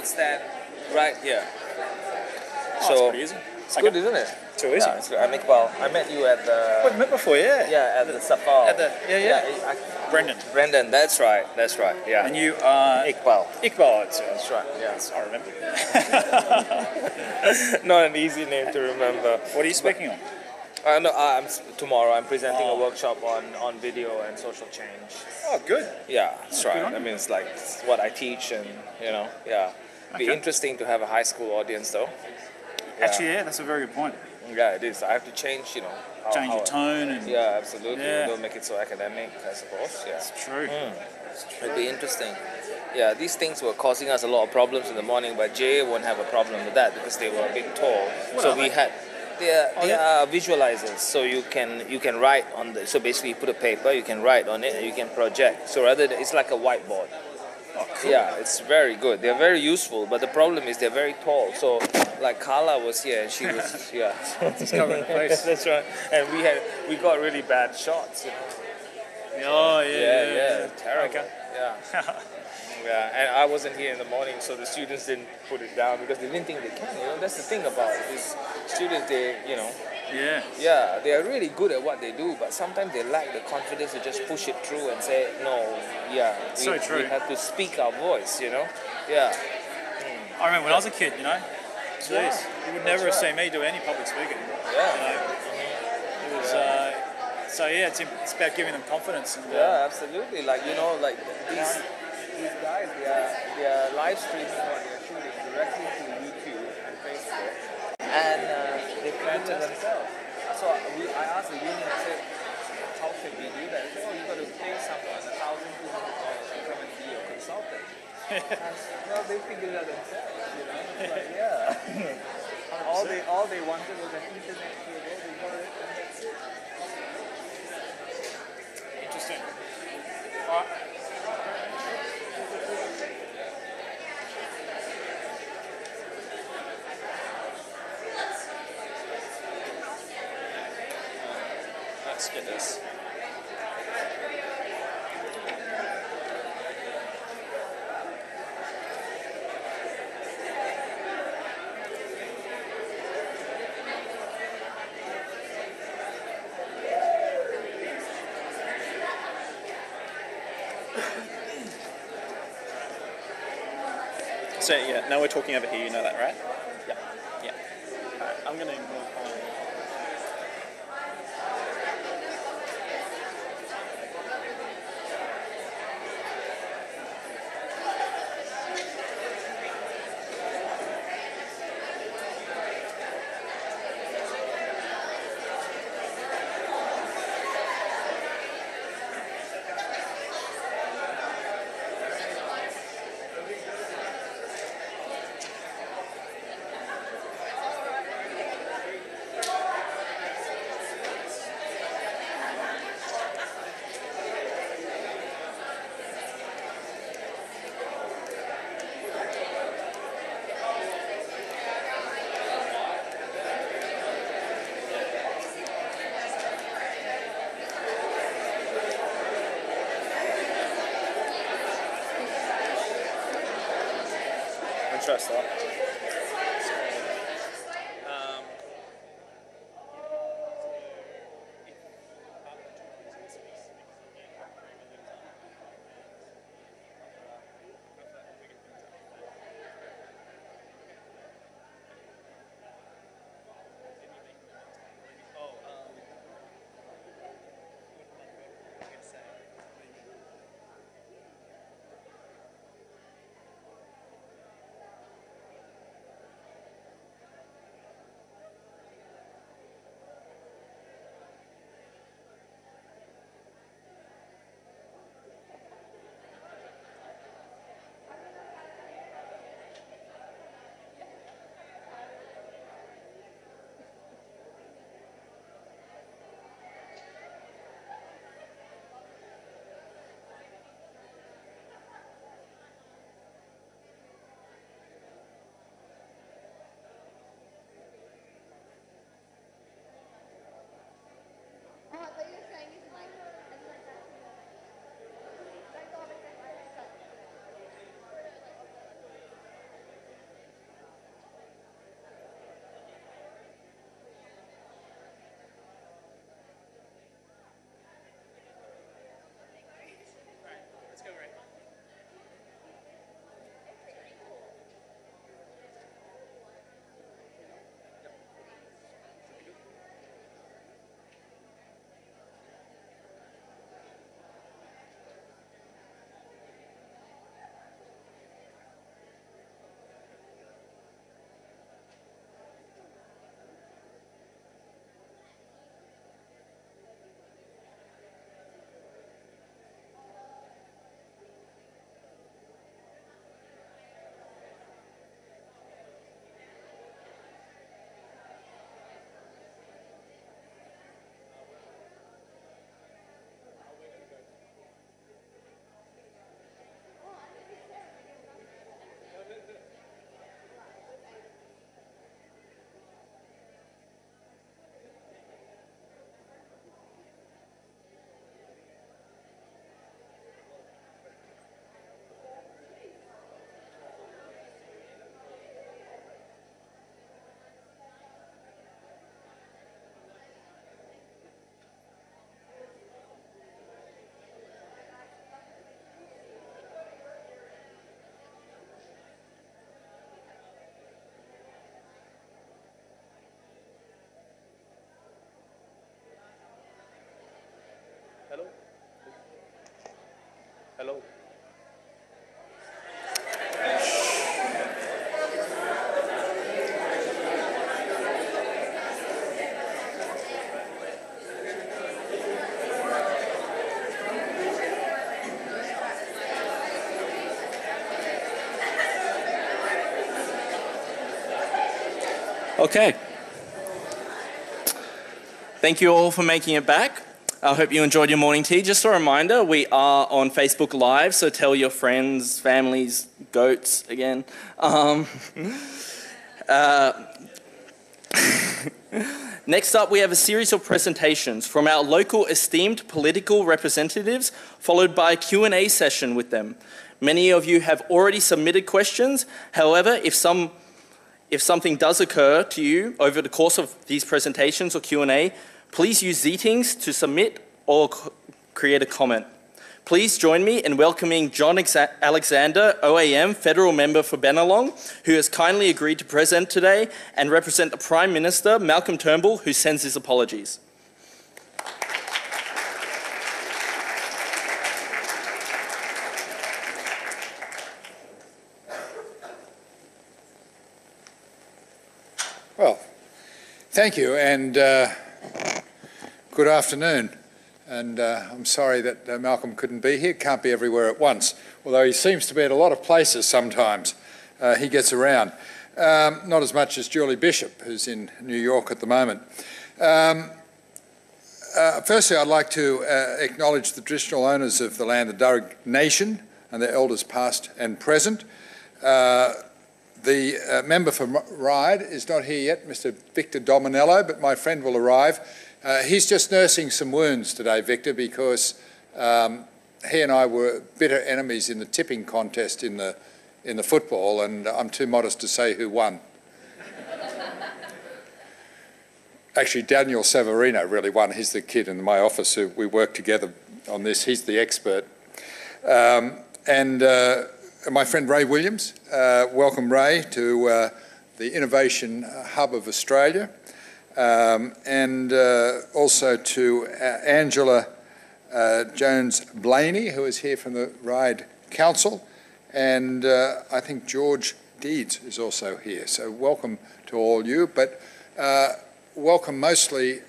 stand right here. Oh, So it's pretty easy. it's good, isn't it? Too easy. Yeah, it's good. I met you at the. We've met before, yeah. Yeah, at the Safari. Brendan. Brendan, that's right. Yeah. And you are Iqbal. Iqbal. That's right. Yeah. I remember. Not an easy name to remember. What are you speaking on? No, tomorrow I'm presenting a workshop on video and social change. Oh, good. Yeah, that's good right. on I you. mean, it's like it's what I teach, and yeah. Be Okay. interesting to have a high school audience, though. Yeah. Actually, yeah, that's a very good point. Yeah, it is. I have to change, Change your tone and. Yeah, absolutely. Yeah. Don't make it so academic, I suppose. Yeah. It's true. It'd be interesting. Yeah, these things were causing us a lot of problems in the morning, but Jay won't have a problem with that because they were a bit tall. So we had. They are visualizers, so you can write on the. So basically, you put a paper, you can write on it, and you can project. So it's like a whiteboard. Oh, cool. Yeah, it's very good. They're very useful, but the problem is they're very tall. So, like Carla was here, and she was Just covering the face. That's right. And we got really bad shots. Oh, yeah. Terrible. Okay. Yeah. Yeah, and I wasn't here in the morning, so the students didn't put it down because they didn't think they can. That's the thing about these students. Yeah. They are really good at what they do, but sometimes they lack the confidence to just push it through and say, no, So true. we have to speak our voice, Yeah. I remember when I was a kid, Jeez, you would never have seen me do any public speaking. Yeah. It was, so yeah, it's about giving them confidence. And, Yeah, absolutely. Like these guys, they are live streaming what they're shooting directly to YouTube and Facebook, and they plan it themselves. So I asked the union, I said, how can we do that? They said, you got to pay someone $1,200 to come and be your consultant. And, they figured it out themselves. It's like, yeah. all they wanted was an internet cable. They got it, and that's it. Interesting. All right. Let's get this. So yeah, now we're talking over here, you know that, right? Yeah. Alright, I'm gonna trust that. Hello. Okay. Thank you all for making it back. I hope you enjoyed your morning tea. Just a reminder, we are on Facebook Live, so tell your friends, families, goats again. Next up, we have a series of presentations from our local esteemed political representatives, followed by a Q&A session with them. Many of you have already submitted questions. However, if something does occur to you over the course of these presentations or Q&A, please use Zeetings to submit or create a comment. Please join me in welcoming John Alexander, OAM, Federal Member for Bennelong, who has kindly agreed to present today and represent the Prime Minister, Malcolm Turnbull, who sends his apologies. Well, thank you, and good afternoon. And I'm sorry that Malcolm couldn't be here. Can't be everywhere at once, although he seems to be at a lot of places sometimes. He gets around. Not as much as Julie Bishop, who's in New York at the moment. Firstly, I'd like to acknowledge the traditional owners of the land, the Darug Nation, and their elders past and present. The member for Ryde is not here yet, Mr. Victor Dominello, but my friend will arrive. He's just nursing some wounds today, Victor, because he and I were bitter enemies in the tipping contest in the football, and I'm too modest to say who won. Actually, Daniel Savarino really won. He's the kid in my office who we work together on this. He's the expert. My friend Ray Williams, welcome Ray to the Innovation Hub of Australia, and also to Angela Jones-Blaney, who is here from the Ryde Council, and I think George Deeds is also here. So welcome to all you, but welcome mostly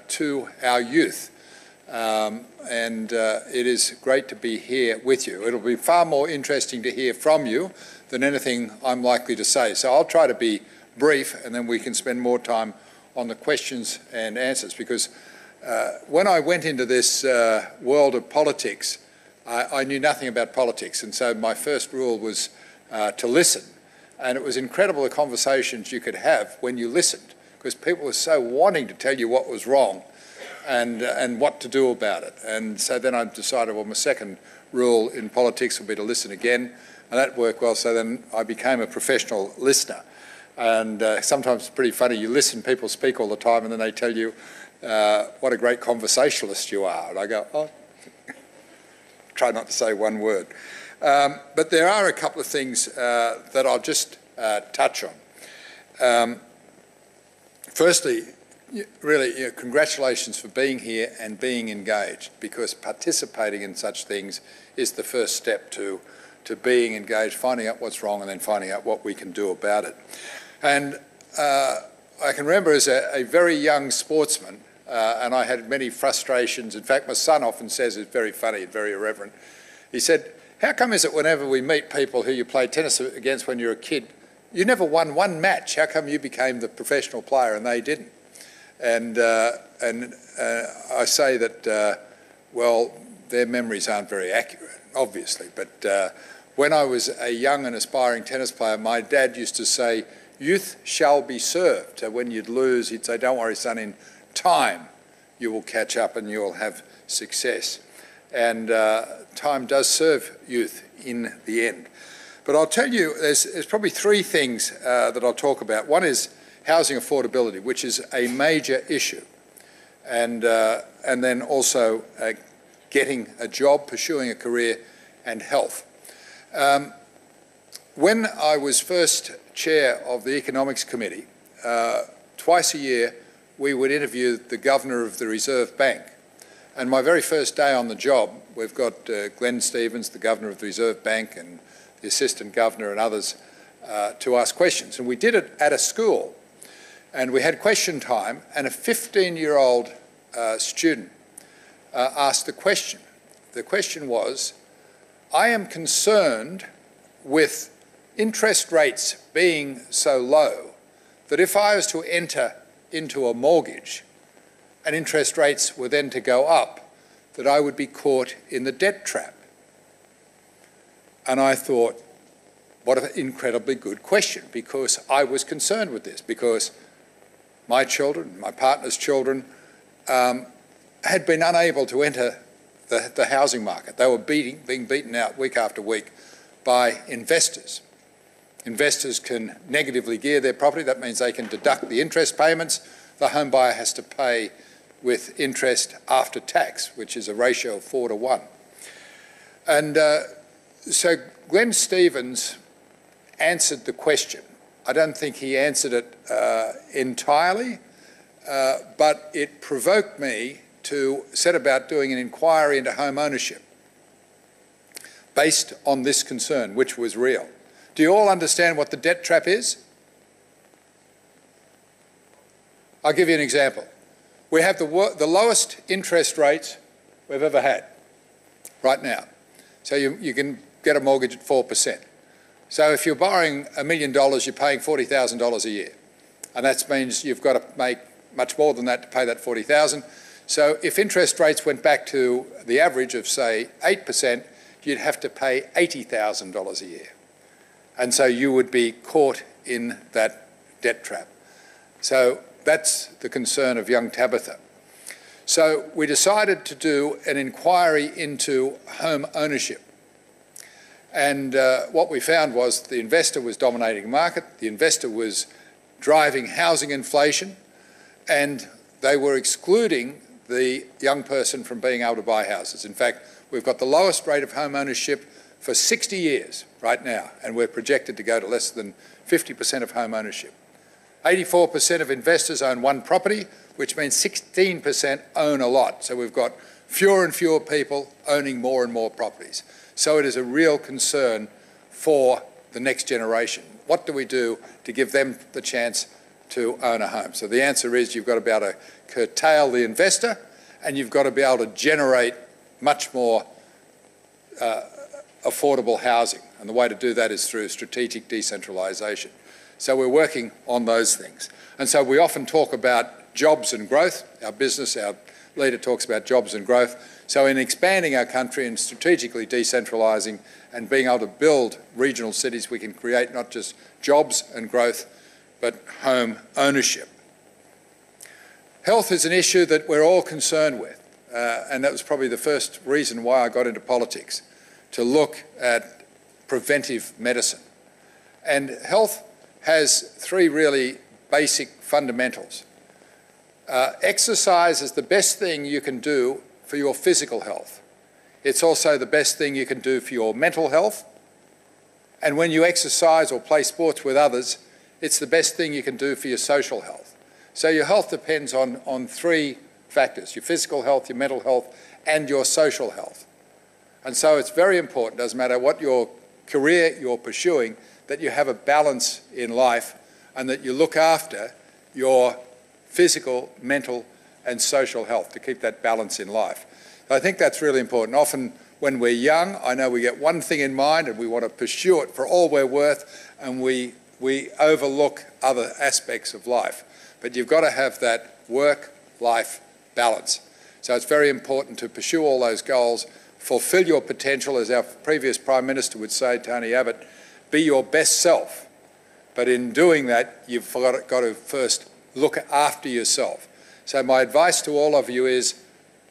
to our youth. It is great to be here with you. It'll be far more interesting to hear from you than anything I'm likely to say. So I'll try to be brief, and then we can spend more time on the questions and answers, because when I went into this world of politics, I knew nothing about politics, and so my first rule was to listen. And it was incredible the conversations you could have when you listened, because people were so wanting to tell you what was wrong and what to do about it. And so then I decided, well, my second rule in politics would be to listen again, and that worked well, so then I became a professional listener. And sometimes it's pretty funny, you listen, people speak all the time, and then they tell you what a great conversationalist you are. And I go, oh, try not to say one word. But there are a couple of things that I'll just touch on. Firstly, really, congratulations for being here and being engaged, because participating in such things is the first step to being engaged, finding out what's wrong and then finding out what we can do about it. And I can remember as a very young sportsman, and I had many frustrations. In fact, my son often says, it's very funny and very irreverent, he said, how come is it whenever we meet people who you played tennis against when you were a kid, you never won one match? How come you became the professional player and they didn't? And I say that, well, their memories aren't very accurate, obviously, but when I was a young and aspiring tennis player, my dad used to say, youth shall be served. So when you'd lose, he'd say, don't worry, son, in time you will catch up and you will have success. And time does serve youth in the end. But I'll tell you, there's probably three things that I'll talk about. One is housing affordability, which is a major issue, and then also getting a job, pursuing a career, and health. When I was first chair of the Economics Committee, twice a year we would interview the Governor of the Reserve Bank, And my very first day on the job, we've got Glenn Stevens, the Governor of the Reserve Bank, and the Assistant Governor and others to ask questions. And we did it at a school. And we had question time, and a 15-year-old student asked the question. The question was, I am concerned with interest rates being so low that if I was to enter into a mortgage and interest rates were then to go up, that I would be caught in the debt trap. And I thought, what an incredibly good question, because I was concerned with this, because my children, my partner's children, had been unable to enter the housing market. They were being beaten out week after week by investors. Investors can negatively gear their property. That means they can deduct the interest payments. The home buyer has to pay with interest after tax, which is a ratio of 4 to 1. And so Glenn Stevens answered the question. I don't think he answered it entirely, but it provoked me to set about doing an inquiry into home ownership based on this concern, which was real. Do you all understand what the debt trap is? I'll give you an example. We have the lowest interest rates we've ever had right now. So you can get a mortgage at 4%. So if you're borrowing $1 million, you're paying $40,000 a year. And that means you've got to make much more than that to pay that $40,000. So if interest rates went back to the average of, say, 8%, you'd have to pay $80,000 a year. And so you would be caught in that debt trap. So that's the concern of young Tabitha. So we decided to do an inquiry into home ownership. And what we found was the investor was dominating the market, the investor was driving housing inflation, and they were excluding the young person from being able to buy houses. In fact, we've got the lowest rate of home ownership for 60 years right now, and we're projected to go to less than 50% of home ownership. 84% of investors own one property, which means 16% own a lot. So we've got fewer and fewer people owning more and more properties. So it is a real concern for the next generation. What do we do to give them the chance to own a home? So the answer is you've got to be able to curtail the investor, and you've got to be able to generate much more affordable housing. And the way to do that is through strategic decentralisation. So we're working on those things. And so we often talk about jobs and growth. Our business, our leader talks about jobs and growth. So in expanding our country and strategically decentralising and being able to build regional cities, we can create not just jobs and growth, but home ownership. Health is an issue that we're all concerned with, and that was probably the first reason why I got into politics, to look at preventive medicine. And health has 3 really basic fundamentals. Exercise is the best thing you can do for your physical health. It's also the best thing you can do for your mental health. And when you exercise or play sports with others, it's the best thing you can do for your social health. So your health depends on 3 factors: your physical health, your mental health, and your social health. And so it's very important, doesn't matter what your career you're pursuing, that you have a balance in life and that you look after your physical, mental, and social health to keep that balance in life. I think that's really important. Often when we're young, I know we get one thing in mind and we want to pursue it for all we're worth, and we overlook other aspects of life. But you've got to have that work-life balance. So it's very important to pursue all those goals, fulfil your potential, as our previous Prime Minister would say, Tony Abbott, be your best self. But in doing that, you've got to first look after yourself. So my advice to all of you is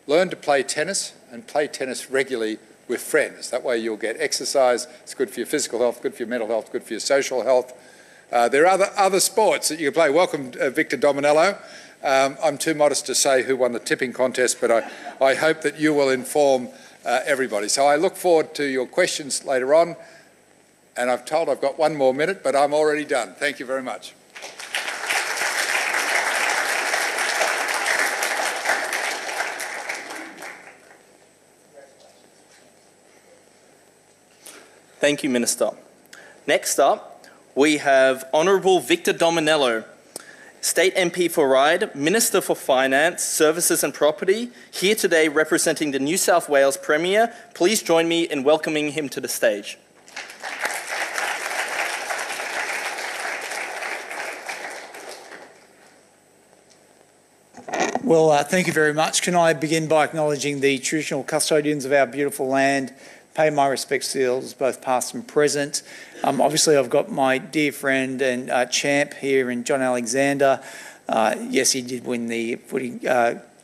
learn to play tennis, and play tennis regularly with friends. That way you'll get exercise. It's good for your physical health, good for your mental health, good for your social health. There are other sports that you can play. Welcome, Victor Dominello. I'm too modest to say who won the tipping contest, but I hope that you will inform everybody. So I look forward to your questions later on. And I've told I've got 1 more minute, but I'm already done. Thank you very much. Thank you, Minister. Next up, we have Honourable Victor Dominello, State MP for Ryde, Minister for Finance, Services and Property, here today representing the New South Wales Premier. Please join me in welcoming him to the stage. Well, thank you very much. Can I begin by acknowledging the traditional custodians of our beautiful land, pay my respects to the elders, both past and present. Obviously, I've got my dear friend and champ here in John Alexander. Yes, he did win the footy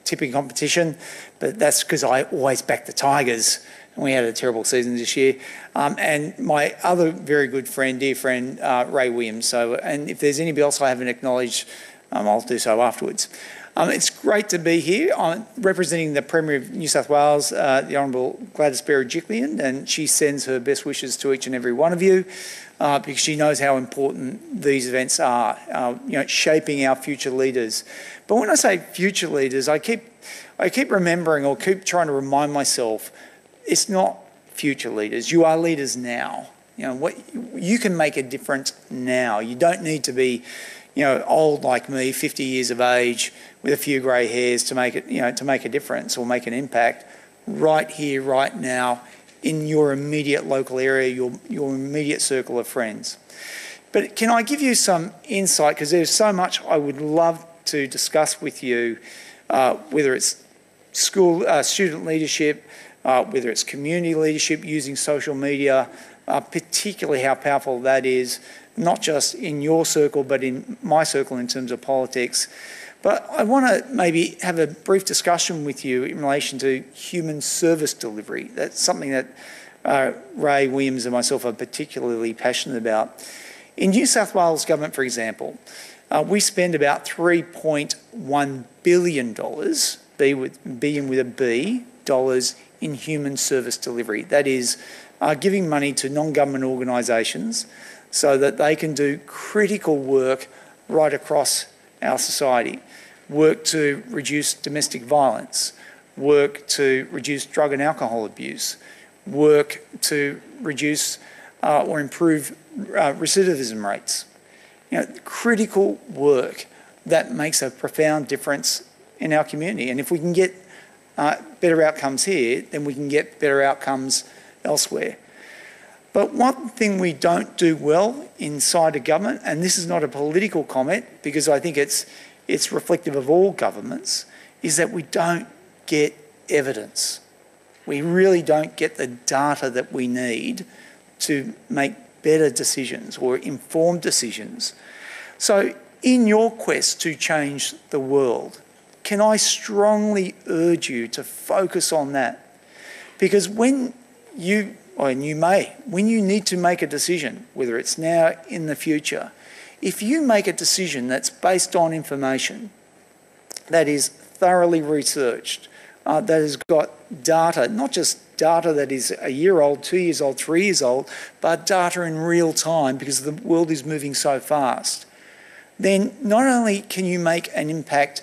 tipping competition, but that's because I always back the Tigers, and we had a terrible season this year. And my other very good friend, dear friend, Ray Williams. So, and if there's anybody else I haven't acknowledged, I'll do so afterwards. It's great to be here. I'm representing the Premier of New South Wales, the Honourable Gladys Berejiklian, and she sends her best wishes to each and every one of you because she knows how important these events are, shaping our future leaders. But when I say future leaders, I keep remembering or keep trying to remind myself, it's not future leaders. You are leaders now. You can make a difference now. You don't need to be old like me, 50 years of age, with a few grey hairs to make it, to make a difference or make an impact right here, right now, in your immediate local area, your immediate circle of friends. But can I give you some insight, because there's so much I would love to discuss with you, whether it's school student leadership, whether it's community leadership using social media, particularly how powerful that is, not just in your circle, but in my circle in terms of politics. But I want to maybe have a brief discussion with you in relation to human service delivery. That's something that Ray Williams and myself are particularly passionate about. In New South Wales Government, for example, we spend about $3.1 billion, billion with a B, dollars in human service delivery. That is giving money to non-government organisations so that they can do critical work right across our society. Work to reduce domestic violence, work to reduce drug and alcohol abuse, work to reduce or improve recidivism rates. Critical work that makes a profound difference in our community. And if we can get better outcomes here, then we can get better outcomes elsewhere. But one thing we don't do well inside a government, and this is not a political comment because I think it's reflective of all governments, is that we don't get evidence. We really don't get the data that we need to make better decisions or informed decisions. So in your quest to change the world, can I strongly urge you to focus on that? Because when you need to make a decision, whether it's now, in the future, if you make a decision that's based on information that is thoroughly researched, that has got data, not just data that is a year old, 2 years old, 3 years old, but data in real time because the world is moving so fast, then not only can you make an impact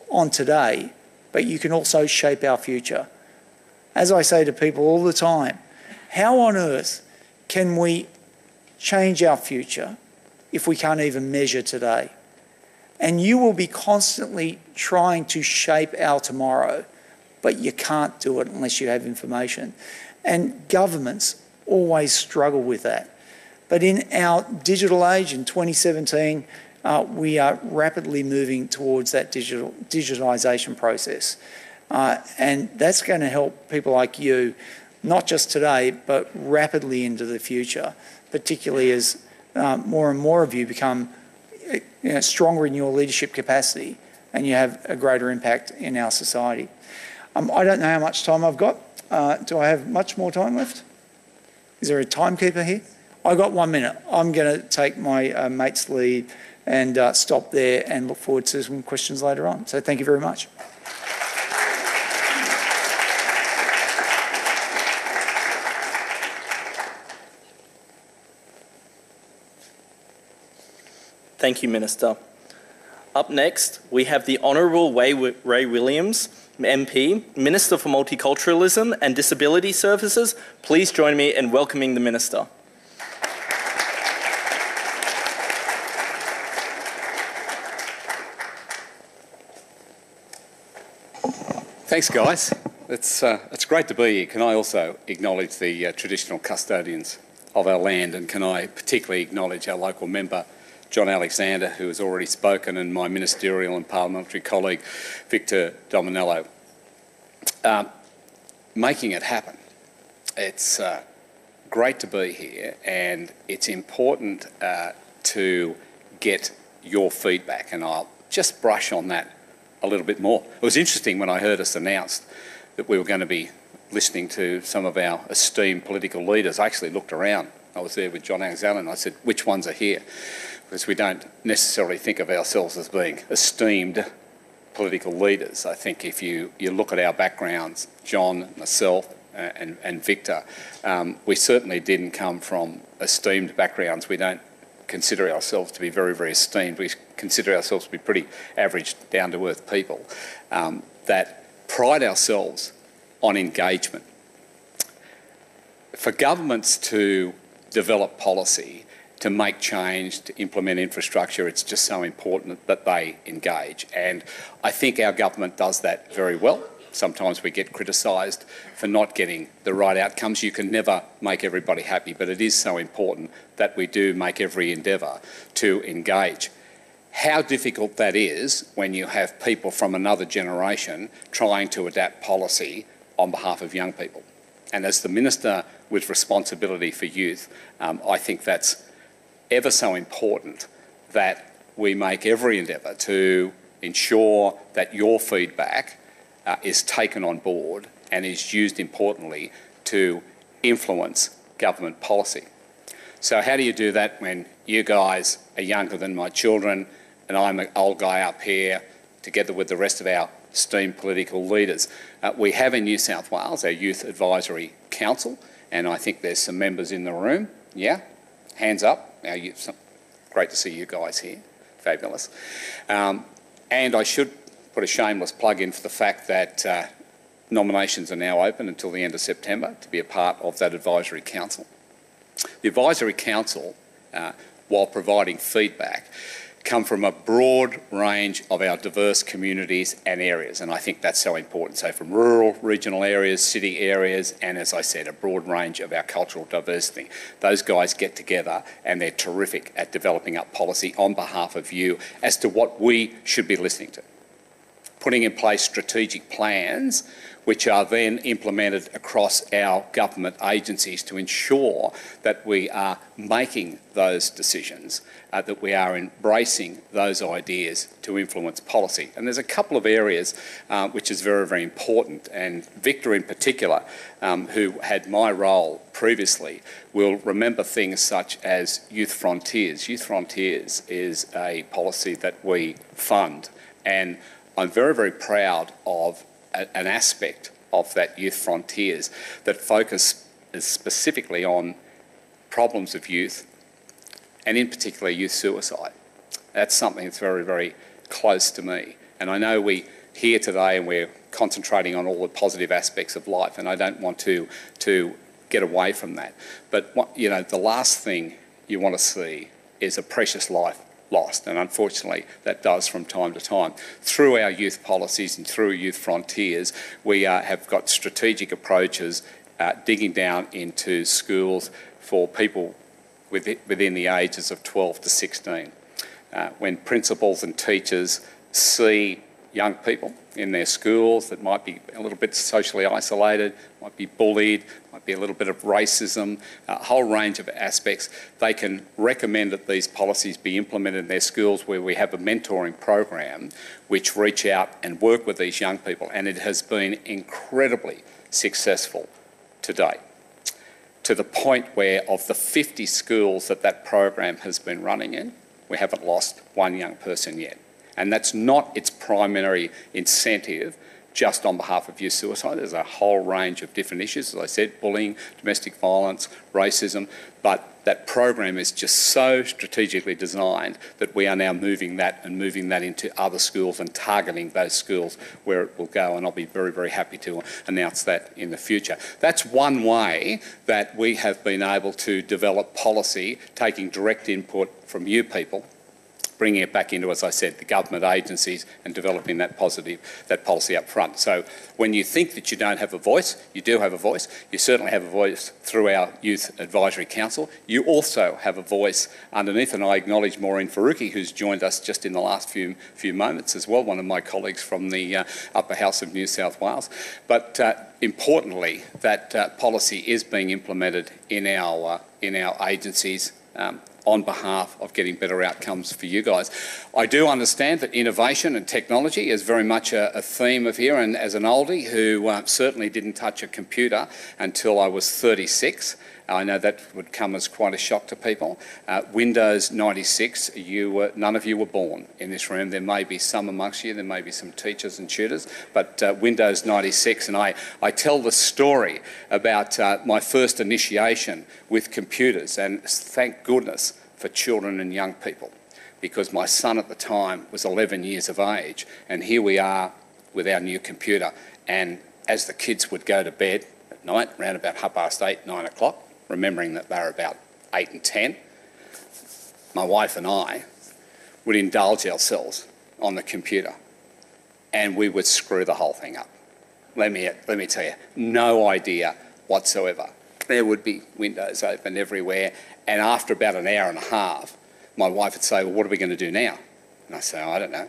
on today, but you can also shape our future. As I say to people all the time, how on earth can we change our future if we can't even measure today? And you will be constantly trying to shape our tomorrow, but you can't do it unless you have information. And governments always struggle with that. But in our digital age in 2017, we are rapidly moving towards that digitalisation process. And that's going to help people like you, not just today, but rapidly into the future, particularly as more and more of you become stronger in your leadership capacity and you have a greater impact in our society. I don't know how much time I've got. Do I have much more time left? Is there a timekeeper here? I've got 1 minute. I'm going to take my mate's lead and stop there and look forward to some questions later on. So thank you very much. Thank you, Minister. Up next, we have the Honourable Ray Williams, MP, Minister for Multiculturalism and Disability Services. Please join me in welcoming the Minister. Thanks, guys. It's great to be here. Can I also acknowledge the traditional custodians of our land, and can I particularly acknowledge our local member, John Alexander, who has already spoken, and my ministerial and parliamentary colleague, Victor Dominello. Making it happen. It's great to be here, and it's important to get your feedback, and I'll just brush on that a little bit more. It was interesting when I heard us announced that we were going to be listening to some of our esteemed political leaders. I actually looked around. I was there with John Alexander, and I said, which ones are here? Because we don't necessarily think of ourselves as being esteemed political leaders. I think if you look at our backgrounds, John, myself, and Victor, we certainly didn't come from esteemed backgrounds. We don't consider ourselves to be very, very esteemed. We consider ourselves to be pretty average, down-to-earth people that pride ourselves on engagement. For governments to develop policy, to make change, to implement infrastructure, it's just so important that they engage. And I think our government does that very well. Sometimes we get criticised for not getting the right outcomes. You can never make everybody happy, but it is so important that we do make every endeavour to engage. How difficult that is when you have people from another generation trying to adapt policy on behalf of young people. And as the Minister with responsibility for youth, I think that's ever so important that we make every endeavour to ensure that your feedback is taken on board and is used importantly to influence government policy. So how do you do that when you guys are younger than my children and I'm an old guy up here together with the rest of our esteemed political leaders? We have in New South Wales our Youth Advisory Council, and I think there's some members in the room. Yeah? Hands up. Great to see you guys here. Fabulous. And I should put a shameless plug in for the fact that nominations are now open until the end of September to be a part of that Advisory Council. The Advisory Council, while providing feedback, come from a broad range of our diverse communities and areas, and I think that's so important. So from rural, regional areas, city areas, and as I said, a broad range of our cultural diversity. Those guys get together and they're terrific at developing up policy on behalf of you as to what we should be listening to. Putting in place strategic plans which are then implemented across our government agencies to ensure that we are making those decisions, that we are embracing those ideas to influence policy. And there's a couple of areas which is very, very important, and Victor in particular, who had my role previously, will remember things such as Youth Frontiers. Youth Frontiers is a policy that we fund, and I'm very, very proud of an aspect of that Youth Frontiers that focuses specifically on problems of youth, and in particular youth suicide. That's something that's very, very close to me. And I know we here today and we're concentrating on all the positive aspects of life, and I don't want to get away from that. But you know, the last thing you want to see is a precious life lost, and unfortunately that does from time to time. Through our youth policies and through Youth Frontiers, we have got strategic approaches digging down into schools for people within the ages of 12 to 16. When principals and teachers see young people in their schools that might be a little bit socially isolated, might be bullied, might be a little bit of racism, a whole range of aspects, they can recommend that these policies be implemented in their schools, where we have a mentoring program which reach out and work with these young people, and it has been incredibly successful to date, to the point where of the 50 schools that program has been running in, we haven't lost one young person yet. And that's not its primary incentive just on behalf of youth suicide. There's a whole range of different issues, as I said, bullying, domestic violence, racism, but that program is just so strategically designed that we are now moving that into other schools and targeting those schools where it will go, and I'll be very, very happy to announce that in the future. That's one way that we have been able to develop policy, taking direct input from you people, bringing it back into, as I said, the government agencies and developing that policy up front. So when you think that you don't have a voice, you do have a voice. You certainly have a voice through our Youth Advisory Council. You also have a voice underneath, and I acknowledge Maureen Faruqi, who's joined us just in the last few moments as well, one of my colleagues from the Upper House of New South Wales. But importantly, that policy is being implemented in our agencies on behalf of getting better outcomes for you guys. I do understand that innovation and technology is very much a theme of here, and as an oldie who certainly didn't touch a computer until I was 36, I know that would come as quite a shock to people. Windows 96, none of you were born in this room. There may be some amongst you, there may be some teachers and tutors, but Windows 96, and I tell the story about my first initiation with computers, and thank goodness for children and young people, because my son at the time was 11 years of age, and here we are with our new computer. And as the kids would go to bed at night, around about 8:30, 9 o'clock, remembering that they were about 8 and 10, my wife and I would indulge ourselves on the computer, and we would screw the whole thing up. Let me tell you, no idea whatsoever. There would be windows open everywhere, and after about an hour and a half, my wife would say, well, what are we going to do now? And I say, oh, I don't know.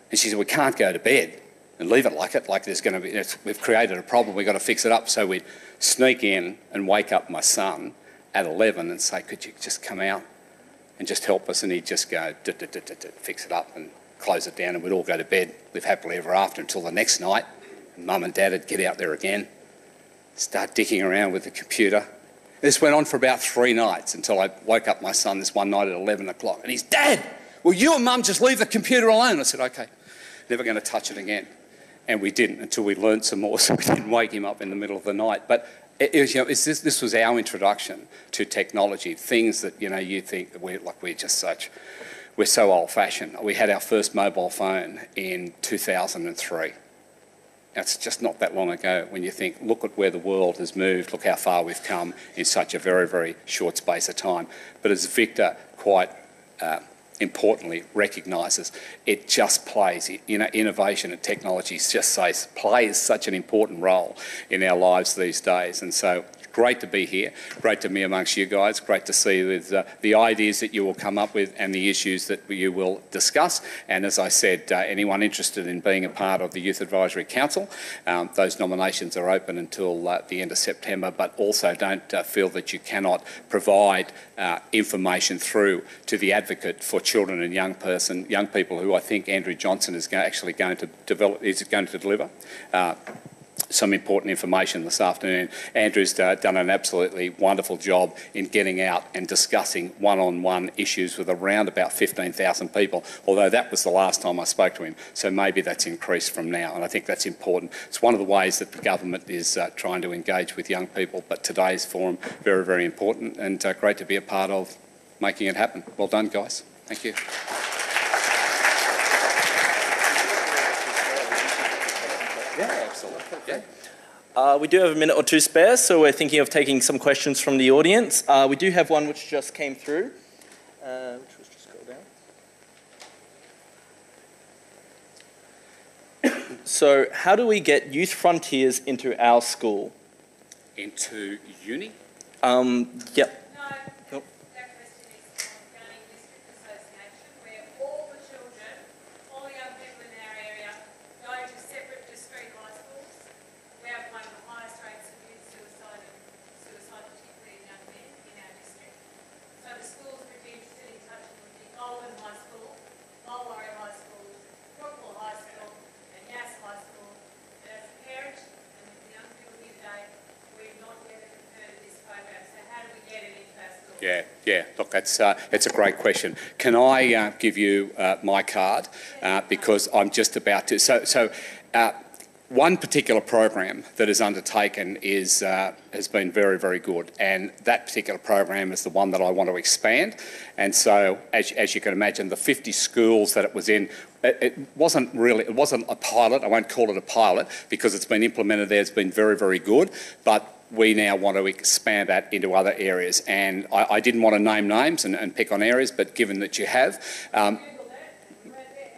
And she said, we can't go to bed and leave it like there's going to be, we've created a problem, we've got to fix it up. So we'd sneak in and wake up my son at 11 and say, could you just come out and just help us? And he'd just go, fix it up and close it down, and we'd all go to bed, live happily ever after until the next night. And Mum and Dad would get out there again, start dicking around with the computer. This went on for about 3 nights until I woke up my son this one night at 11 o'clock. And he's, Dad, will you and Mum just leave the computer alone? I said, OK, never going to touch it again. And we didn't until we learnt some more, so we didn't wake him up in the middle of the night. But this was our introduction to technology, things that you think that we're so old-fashioned. We had our first mobile phone in 2003. It's just not that long ago when you think, look at where the world has moved, look how far we've come in such a very, very short space of time. But as Victor quite importantly recognises, it just plays, innovation and technology plays such an important role in our lives these days. And so great to be here, great to be amongst you guys, great to see with the ideas that you will come up with and the issues that you will discuss. And as I said, anyone interested in being a part of the Youth Advisory Council, those nominations are open until the end of September, but also don't feel that you cannot provide information through to the advocate for children and young people, who I think Andrew Johnson is going to deliver some important information this afternoon. Andrew's done an absolutely wonderful job in getting out and discussing one-on-one issues with around about 15,000 people, although that was the last time I spoke to him, so maybe that's increased from now, and I think that's important. It's one of the ways that the government is trying to engage with young people, but today's forum, very, very important, and great to be a part of making it happen. Well done, guys. Thank you. Yeah, absolutely. Yeah. We do have a minute or two spare, so we're thinking of taking some questions from the audience. We do have one which just came through, which was just go down. So, how do we get Youth Frontiers into our school? Into uni? Yep. Yeah. Look, it's a great question. Can I give you my card because I'm just about to. So one particular program that is undertaken has been very, very good, and that particular program is the one that I want to expand. And so, as you can imagine, the 50 schools that it was in, it wasn't a pilot. I won't call it a pilot because it's been implemented there. It's been very, very good, but we now want to expand that into other areas. And I didn't want to name names and pick on areas, but given that you have,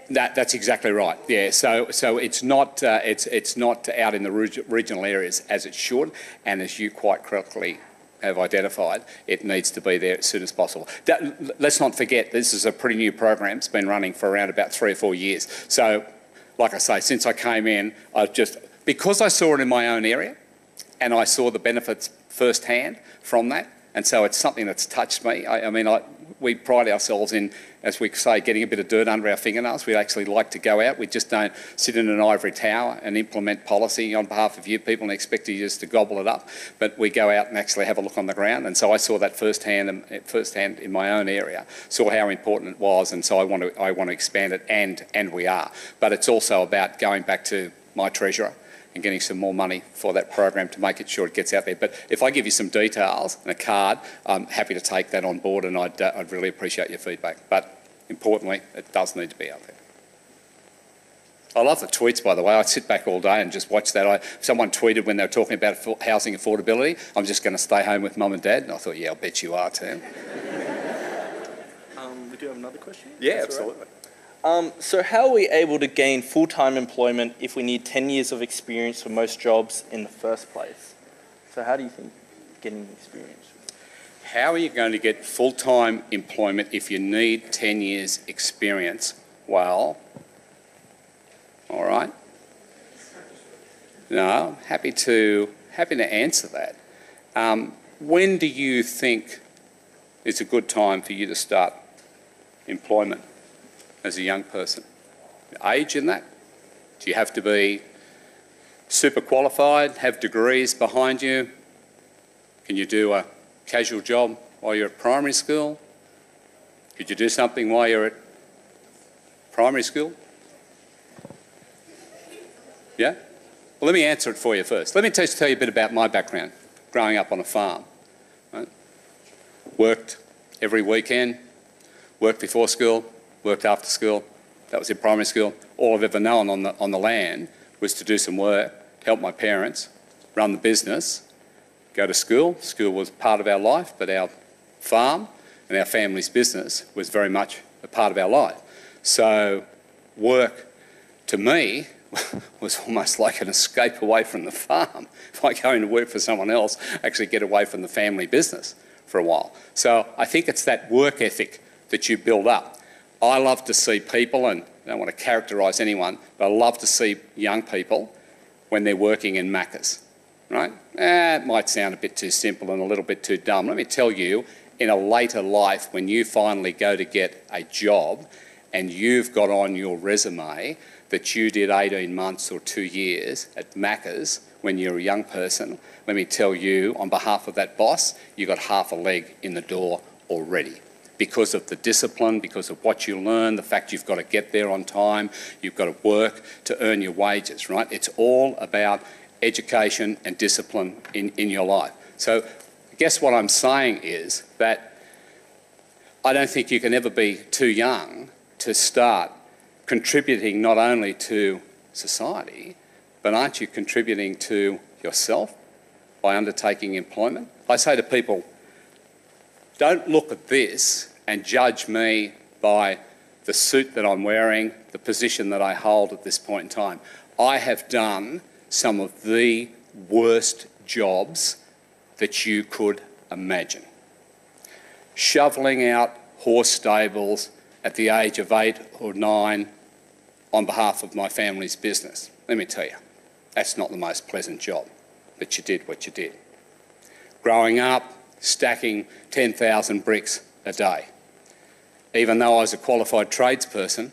That's exactly right. Yeah. So it's not out in the regional areas as it should, and as you quite correctly have identified, it needs to be there as soon as possible. Let's not forget, this is a pretty new program. It's been running for around about 3 or 4 years. So, like I say, since I came in, because I saw it in my own area, and I saw the benefits firsthand from that, and so it's something that's touched me. We pride ourselves in, as we say, getting a bit of dirt under our fingernails. We actually like to go out. We just don't sit in an ivory tower and implement policy on behalf of you people and expect you just to gobble it up. But we go out and actually have a look on the ground. And so I saw that firsthand in my own area, saw how important it was, and so I want to expand it, and we are. But it's also about going back to my treasurer and getting some more money for that program to make sure it gets out there. But if I give you some details and a card, I'm happy to take that on board, and I'd really appreciate your feedback. But importantly, it does need to be out there. I love the tweets, by the way. I sit back all day and just watch that. Someone tweeted when they were talking about housing affordability, I'm just going to stay home with mum and dad. And I thought, yeah, I'll bet you are too. We do have another question? Yeah, absolutely. So how are we able to gain full-time employment if we need 10 years of experience for most jobs in the first place? So how do you think getting experience? How are you going to get full-time employment if you need 10 years experience? Well, all right. No, happy to answer that. When do you think is a good time for you to start employment as a young person? Age in that? Do you have to be super qualified, have degrees behind you? Can you do a casual job while you're at primary school? Could you do something while you're at primary school? Yeah? Well, let me answer it for you first. Let me just tell you a bit about my background, growing up on a farm. Right? Worked every weekend, worked before school, worked after school. That was in primary school. All I've ever known on the land was to do some work, help my parents, run the business, go to school. School was part of our life, but our farm and our family's business was very much a part of our life. So work, to me, was almost like an escape away from the farm. If I go into work for someone else, actually get away from the family business for a while. So I think it's that work ethic that you build up. I love to see people, and I don't want to characterise anyone, but I love to see young people when they're working in Macca's, right? It might sound a bit too simple and a little bit too dumb. Let me tell you, in a later life, when you finally go to get a job and you've got on your resume that you did 18 months or 2 years at Macca's when you're a young person, let me tell you, on behalf of that boss, you got half a leg in the door already. Because of the discipline, because of what you learn, the fact you've got to get there on time, you've got to work to earn your wages, right? It's all about education and discipline in your life. So I guess what I'm saying is that I don't think you can ever be too young to start contributing not only to society, but aren't you contributing to yourself by undertaking employment? I say to people, don't look at this and judge me by the suit that I'm wearing, the position that I hold at this point in time. I have done some of the worst jobs that you could imagine. Shoveling out horse stables at the age of 8 or 9 on behalf of my family's business. Let me tell you, that's not the most pleasant job, but you did what you did. Growing up, stacking 10,000 bricks a day. Even though I was a qualified tradesperson,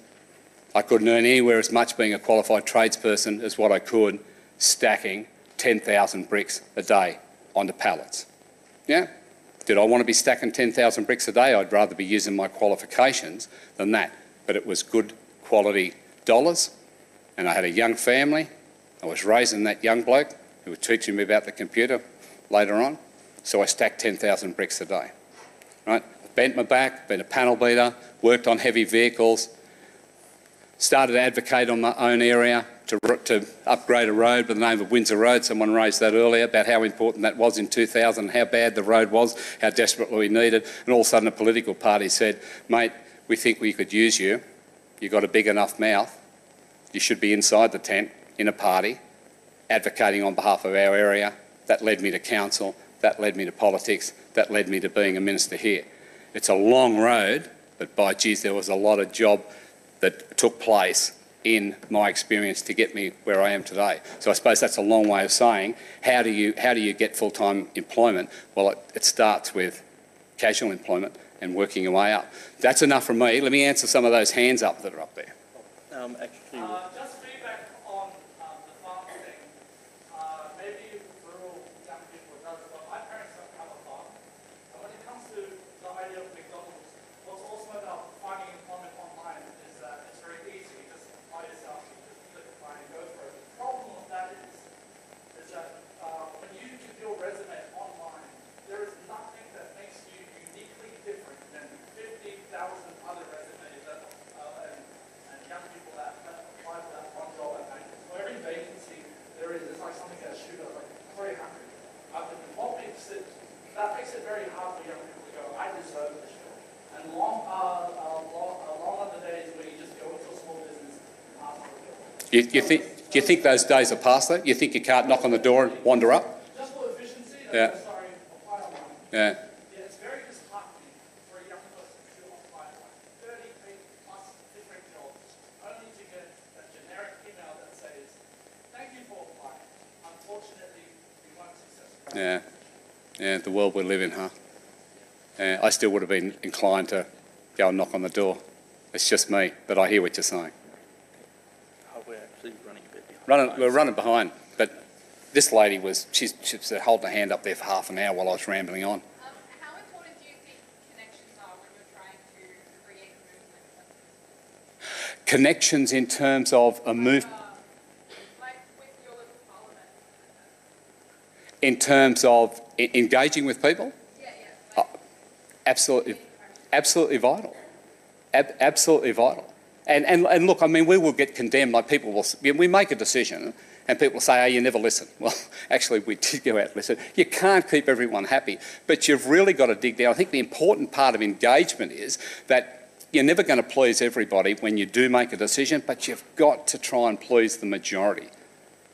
I couldn't earn anywhere as much being a qualified tradesperson as what I could stacking 10,000 bricks a day onto pallets. Yeah? Did I want to be stacking 10,000 bricks a day? I'd rather be using my qualifications than that. But it was good quality dollars, and I had a young family. I was raising that young bloke who was teaching me about the computer later on. So I stacked 10,000 bricks a day, right? Bent my back, been a panel beater, worked on heavy vehicles, started to advocate on my own area to upgrade a road by the name of Windsor Road. Someone raised that earlier about how important that was in 2000, how bad the road was, how desperately we needed. And all of a sudden a political party said, mate, we think we could use you. you've got a big enough mouth, you should be inside the tent in a party, advocating on behalf of our area. That led me to council, that led me to politics, that led me to being a minister here. It's a long road, but by geez, there was a lot of job that took place in my experience to get me where I am today. So I suppose that's a long way of saying, how do you get full-time employment? Well, it starts with casual employment and working your way up. That's enough from me. Let me answer some of those hands up that are up there. Just feedback on the farm thing. Maybe rural young people does, but my parents don't have a farm. When it comes to the idea of McDonald's, what's also about finding employment online is that it's very easy. You just apply yourself, you just click apply and go for it. The problem with that is that when you do your resume online, there is nothing that makes you uniquely different than 50,000 other resumes that, and young people that apply for that one job at night. For every vacancy there is, it's like something that shoot up like 300. That makes it very hard for young people to go, I deserve this job. And long are the days where you just go into a small business and ask for a job. Do you think those days are past though? You think you can't knock on the door and wander up? Just for efficiency, Yeah. apply online. Yeah. Yeah, it's very disheartening for a young person to apply for 38 plus different jobs, only to get a generic email that says, thank you for applying. Unfortunately, we weren't successful. Yeah. Yeah, the world we live in, huh? Yeah, I still would have been inclined to go and knock on the door. It's just me, but I hear what you're saying. Oh, we're actually running a bit behind. We're running behind, but this lady she's holding her hand up there for half an hour while I was rambling on. How important do you think connections are when you're trying to create a movement? Connections in terms of a move, Like with your local parliament? in terms of engaging with people? Yeah. Absolutely vital. Absolutely vital. And look, I mean, we will get condemned. Like people will, we make a decision and people say, oh, you never listen. Well, actually, we did go out and listen. You can't keep everyone happy, but you've really got to dig down. I think the important part of engagement is that you're never going to please everybody when you do make a decision, but you've got to try and please the majority.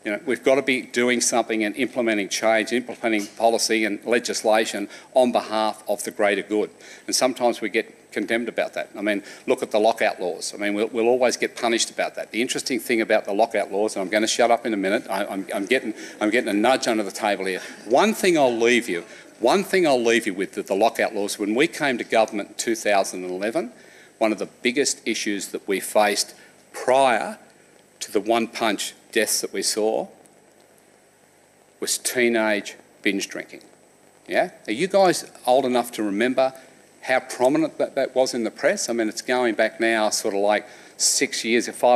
You know, we've got to be doing something and implementing change, implementing policy and legislation on behalf of the greater good. And sometimes we get condemned about that. I mean, look at the lockout laws. I mean, we'll always get punished about that. The interesting thing about the lockout laws, and I'm going to shut up in a minute, I'm getting a nudge under the table here. One thing I'll leave you with the lockout laws, when we came to government in 2011, one of the biggest issues that we faced prior to the one-punch deaths that we saw was teenage binge drinking. Yeah? Are you guys old enough to remember how prominent that was in the press? I mean, it's going back now sort of like 5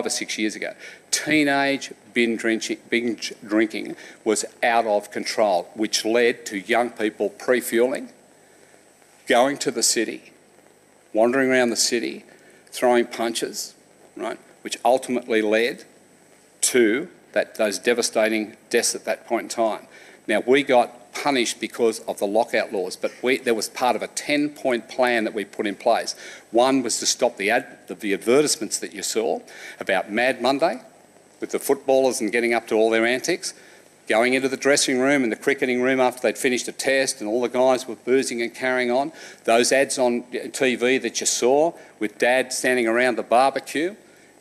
or 6 years ago. Teenage binge drinking was out of control, which led to young people pre-fueling, going to the city, wandering around the city, throwing punches, right, which ultimately led to those devastating deaths at that point in time. Now, we got punished because of the lockout laws, but there was part of a 10-point plan that we put in place. One was to stop the advertisements that you saw about Mad Monday with the footballers and getting up to all their antics, going into the dressing room and the cricketing room after they'd finished a test and all the guys were boozing and carrying on. Those ads on TV that you saw with Dad standing around the barbecue,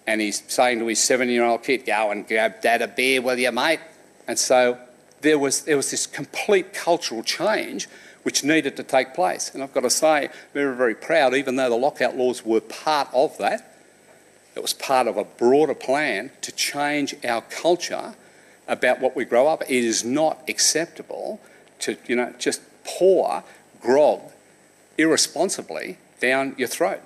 and he's saying to his 7-year-old kid, go and grab Dad a beer with you, mate. And so there was this complete cultural change which needed to take place. And I've got to say, very, very proud, even though the lockout laws were part of that, it was part of a broader plan to change our culture about what we grow up. It is not acceptable to, just pour grog irresponsibly down your throat.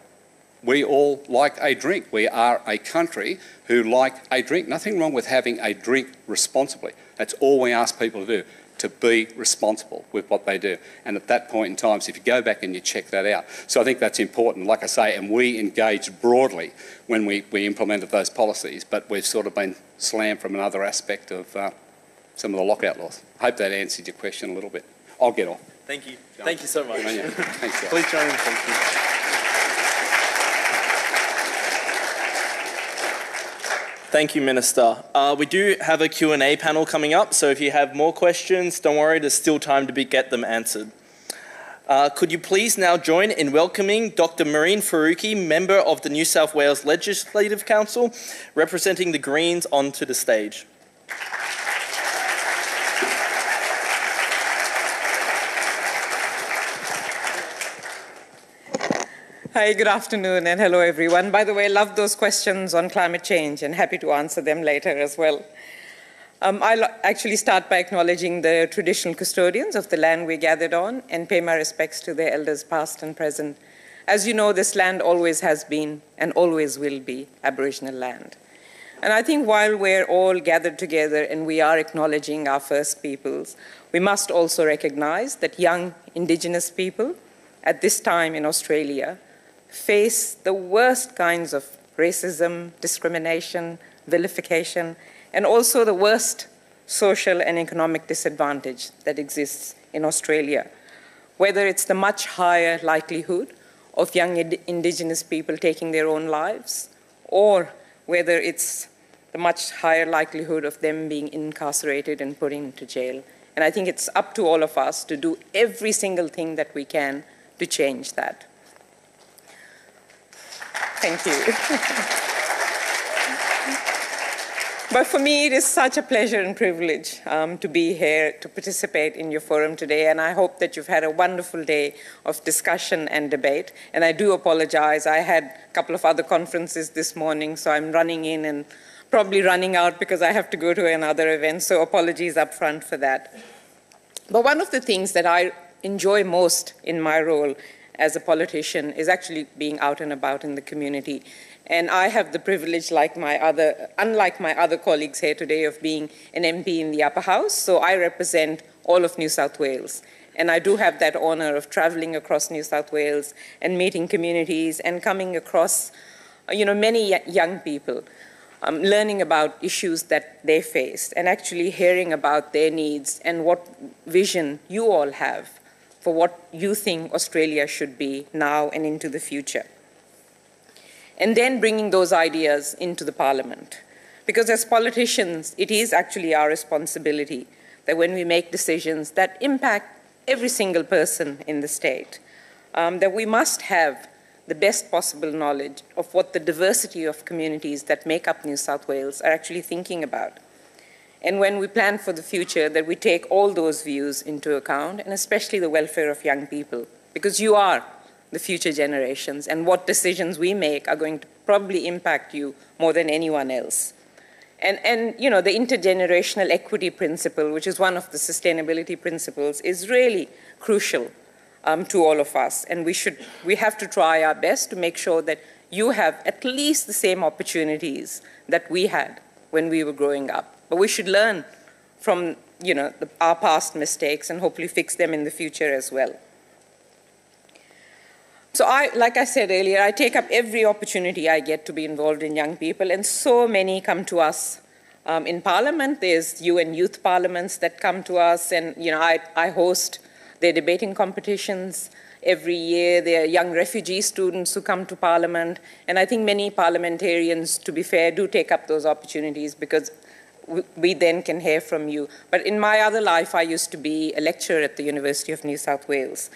We all like a drink. We are a country who like a drink. Nothing wrong with having a drink responsibly. That's all we ask people to do, to be responsible with what they do. And at that point in time, so if you go back and you check that out. So I think that's important, like I say, and we engaged broadly when we implemented those policies, but we've sort of been slammed from another aspect of some of the lockout laws. I hope that answered your question a little bit. I'll get off. Thank you. Thank you so much. Thanks, guys. Please join in. Thank you. Thank you, Minister. We do have a Q&A panel coming up, so if you have more questions, don't worry, there's still time to get them answered. Could you please now join in welcoming Dr. Marine Faruqi, Member of the New South Wales Legislative Council, representing the Greens, onto the stage. Hi, good afternoon, and hello, everyone. By the way, love those questions on climate change, and happy to answer them later as well. I'll actually start by acknowledging the traditional custodians of the land we gathered on and pay my respects to their elders past and present. As you know, this land always has been and always will be Aboriginal land. And I think while we're all gathered together and we are acknowledging our First Peoples, we must also recognize that young Indigenous people at this time in Australia face the worst kinds of racism, discrimination, vilification, and also the worst social and economic disadvantage that exists in Australia. Whether it's the much higher likelihood of young Indigenous people taking their own lives, or whether it's the much higher likelihood of them being incarcerated and put into jail. And I think it's up to all of us to do every single thing that we can to change that. Thank you. But for me, it is such a pleasure and privilege to be here to participate in your forum today, and I hope that you've had a wonderful day of discussion and debate. And I do apologize. I had a couple of other conferences this morning, so I'm running in and probably running out because I have to go to another event, so apologies up front for that. But one of the things that I enjoy most in my role as a politician is actually being out and about in the community. And I have the privilege, unlike my other colleagues here today, of being an MP in the Upper House. So I represent all of New South Wales. And I do have that honor of traveling across New South Wales and meeting communities and coming across, many young people, learning about issues that they face and actually hearing about their needs and what vision you all have for what you think Australia should be now and into the future. And then bringing those ideas into the Parliament. Because as politicians, it is actually our responsibility that when we make decisions that impact every single person in the state, that we must have the best possible knowledge of what the diversity of communities that make up New South Wales are actually thinking about. And when we plan for the future, that we take all those views into account, and especially the welfare of young people, because you are the future generations, and what decisions we make are going to probably impact you more than anyone else. And the intergenerational equity principle, which is one of the sustainability principles, is really crucial to all of us. And we have to try our best to make sure that you have at least the same opportunities that we had when we were growing up. But we should learn from, our past mistakes and hopefully fix them in the future as well. So like I said earlier, I take up every opportunity I get to be involved in young people, and so many come to us in Parliament. There's UN youth parliaments that come to us, and I host their debating competitions every year. There are young refugee students who come to Parliament, and I think many parliamentarians, to be fair, do take up those opportunities because we then can hear from you. But in my other life, I used to be a lecturer at the University of New South Wales.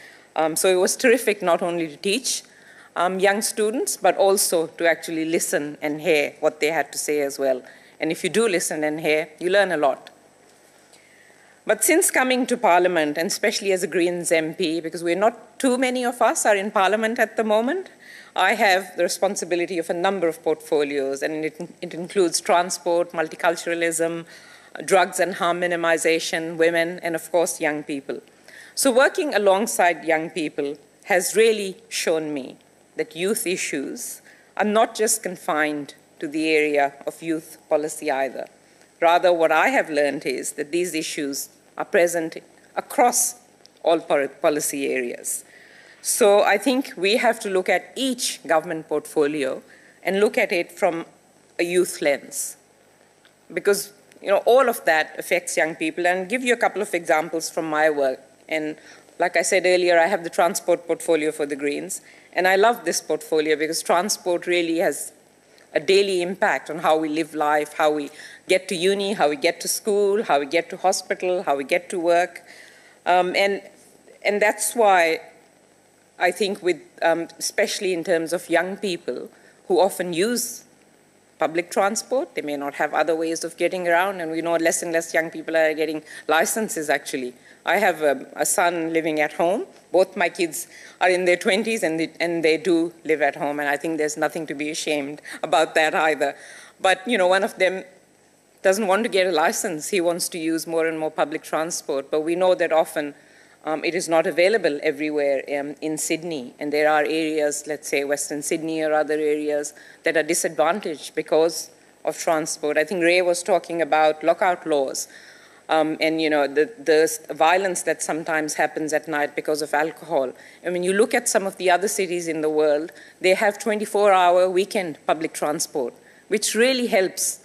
So it was terrific not only to teach young students, but also to actually listen and hear what they had to say as well. And if you do listen and hear, you learn a lot. But since coming to Parliament, and especially as a Greens MP, because we're not too many of us are in Parliament at the moment, I have the responsibility of a number of portfolios, and it includes transport, multiculturalism, drugs and harm minimization, women, and of course, young people. So working alongside young people has really shown me that youth issues are not just confined to the area of youth policy either. Rather, what I have learned is that these issues are present across all policy areas. So I think we have to look at each government portfolio and look at it from a youth lens. Because all of that affects young people. And I'll give you a couple of examples from my work. And like I said earlier, I have the transport portfolio for the Greens. And I love this portfolio because transport really has a daily impact on how we live life, how we get to uni, how we get to school, how we get to hospital, how we get to work. And that's why I think with, especially in terms of young people who often use public transport, they may not have other ways of getting around, and we know less and less young people are getting licenses actually. I have a son living at home. Both my kids are in their 20s and they do live at home, and I think there's nothing to be ashamed about that either. But one of them doesn't want to get a license. He wants to use more and more public transport, but we know that often it is not available everywhere in Sydney, and there are areas, let's say Western Sydney or other areas, that are disadvantaged because of transport. I think Ray was talking about lockout laws, and the violence that sometimes happens at night because of alcohol. And when you look at some of the other cities in the world, they have 24-hour weekend public transport, which really helps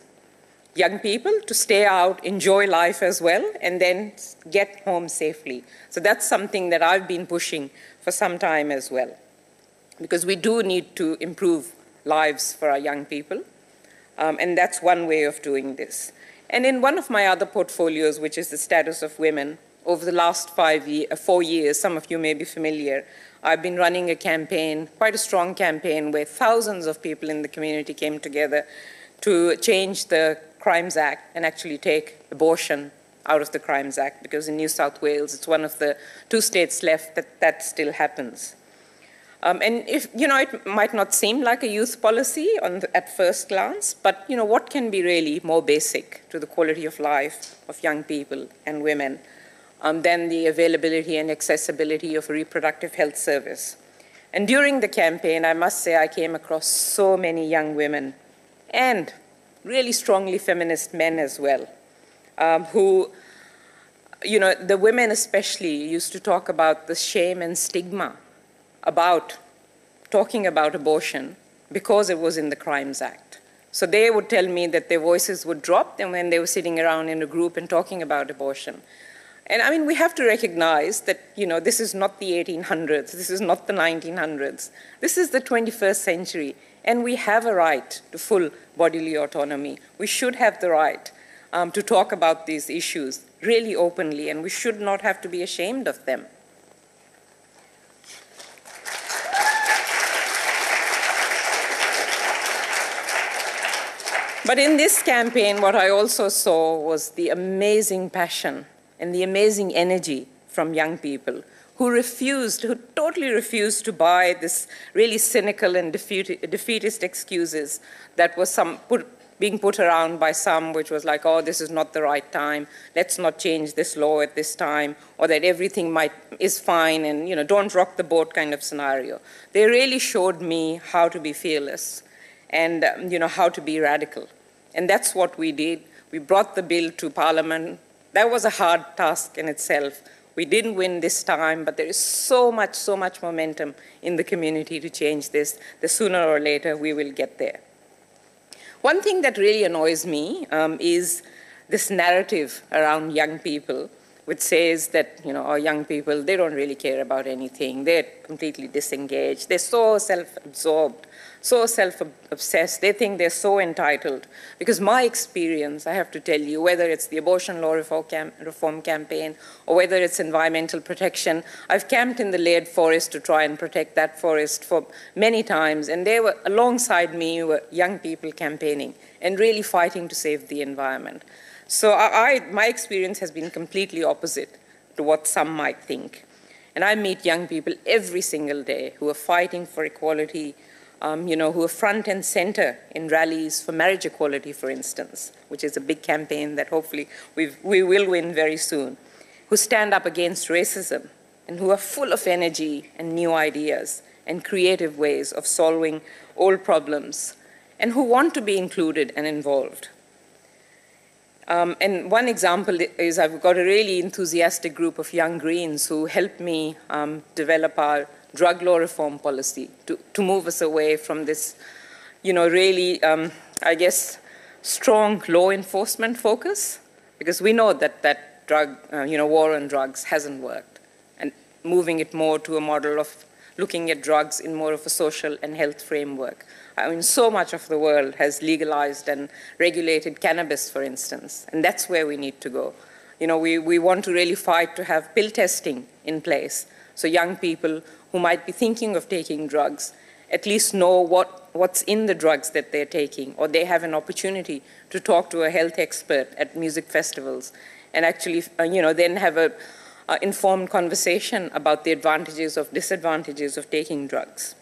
young people to stay out, enjoy life as well, and then get home safely. So that's something that I've been pushing for some time as well, because we do need to improve lives for our young people, and that's one way of doing this. And in one of my other portfolios, which is the status of women, over the last 4 years, some of you may be familiar, I've been running a campaign, quite a strong campaign, where thousands of people in the community came together to change the Crimes Act and actually take abortion out of the Crimes Act, because in New South Wales, it's one of the 2 states left that still happens. And if, it might not seem like a youth policy at first glance, but, what can be really more basic to the quality of life of young people and women than the availability and accessibility of a reproductive health service? And during the campaign, I must say, I came across so many young women and really strongly feminist men as well, who, the women especially used to talk about the shame and stigma about talking about abortion because it was in the Crimes Act. So they would tell me that their voices would drop when they were sitting around in a group and talking about abortion. And I mean, we have to recognize that, this is not the 1800s, this is not the 1900s, this is the 21st century. And we have a right to full bodily autonomy. We should have the right to talk about these issues really openly, and we should not have to be ashamed of them. But in this campaign, what I also saw was the amazing passion and the amazing energy from young people who totally refused to buy this really cynical and defeatist excuses that was being put around by some, which was like, oh, this is not the right time, let's not change this law at this time, or that everything is fine and, don't rock the boat kind of scenario. They really showed me how to be fearless and, how to be radical. And that's what we did. We brought the bill to Parliament. That was a hard task in itself. We didn't win this time, but there is so much momentum in the community to change this, that sooner or later we will get there. One thing that really annoys me is this narrative around young people, which says that, our young people, they don't really care about anything. They're completely disengaged. They're so self-absorbed, so self-obsessed. They think they're so entitled. Because my experience, I have to tell you, whether it's the abortion law reform campaign or whether it's environmental protection, I've camped in the Laird forest to try and protect that forest for many times. And they were, alongside me, were young people campaigning and really fighting to save the environment. So my experience has been completely opposite to what some might think. And I meet young people every single day who are fighting for equality, who are front and center in rallies for marriage equality, for instance, which is a big campaign that hopefully we will win very soon, who stand up against racism and who are full of energy and new ideas and creative ways of solving old problems, and who want to be included and involved. And one example is I've got a really enthusiastic group of young Greens who helped me develop our drug law reform policy to move us away from this, really, I guess, strong law enforcement focus, because we know that drug, war on drugs hasn't worked, and moving it more to a model of looking at drugs in more of a social and health framework. I mean, so much of the world has legalized and regulated cannabis, for instance, and that's where we need to go. You know, we want to really fight to have pill testing in place, so young people who might be thinking of taking drugs at least know what's in the drugs that they're taking, or they have an opportunity to talk to a health expert at music festivals and actually, then have a informed conversation about the advantages or disadvantages of taking drugs.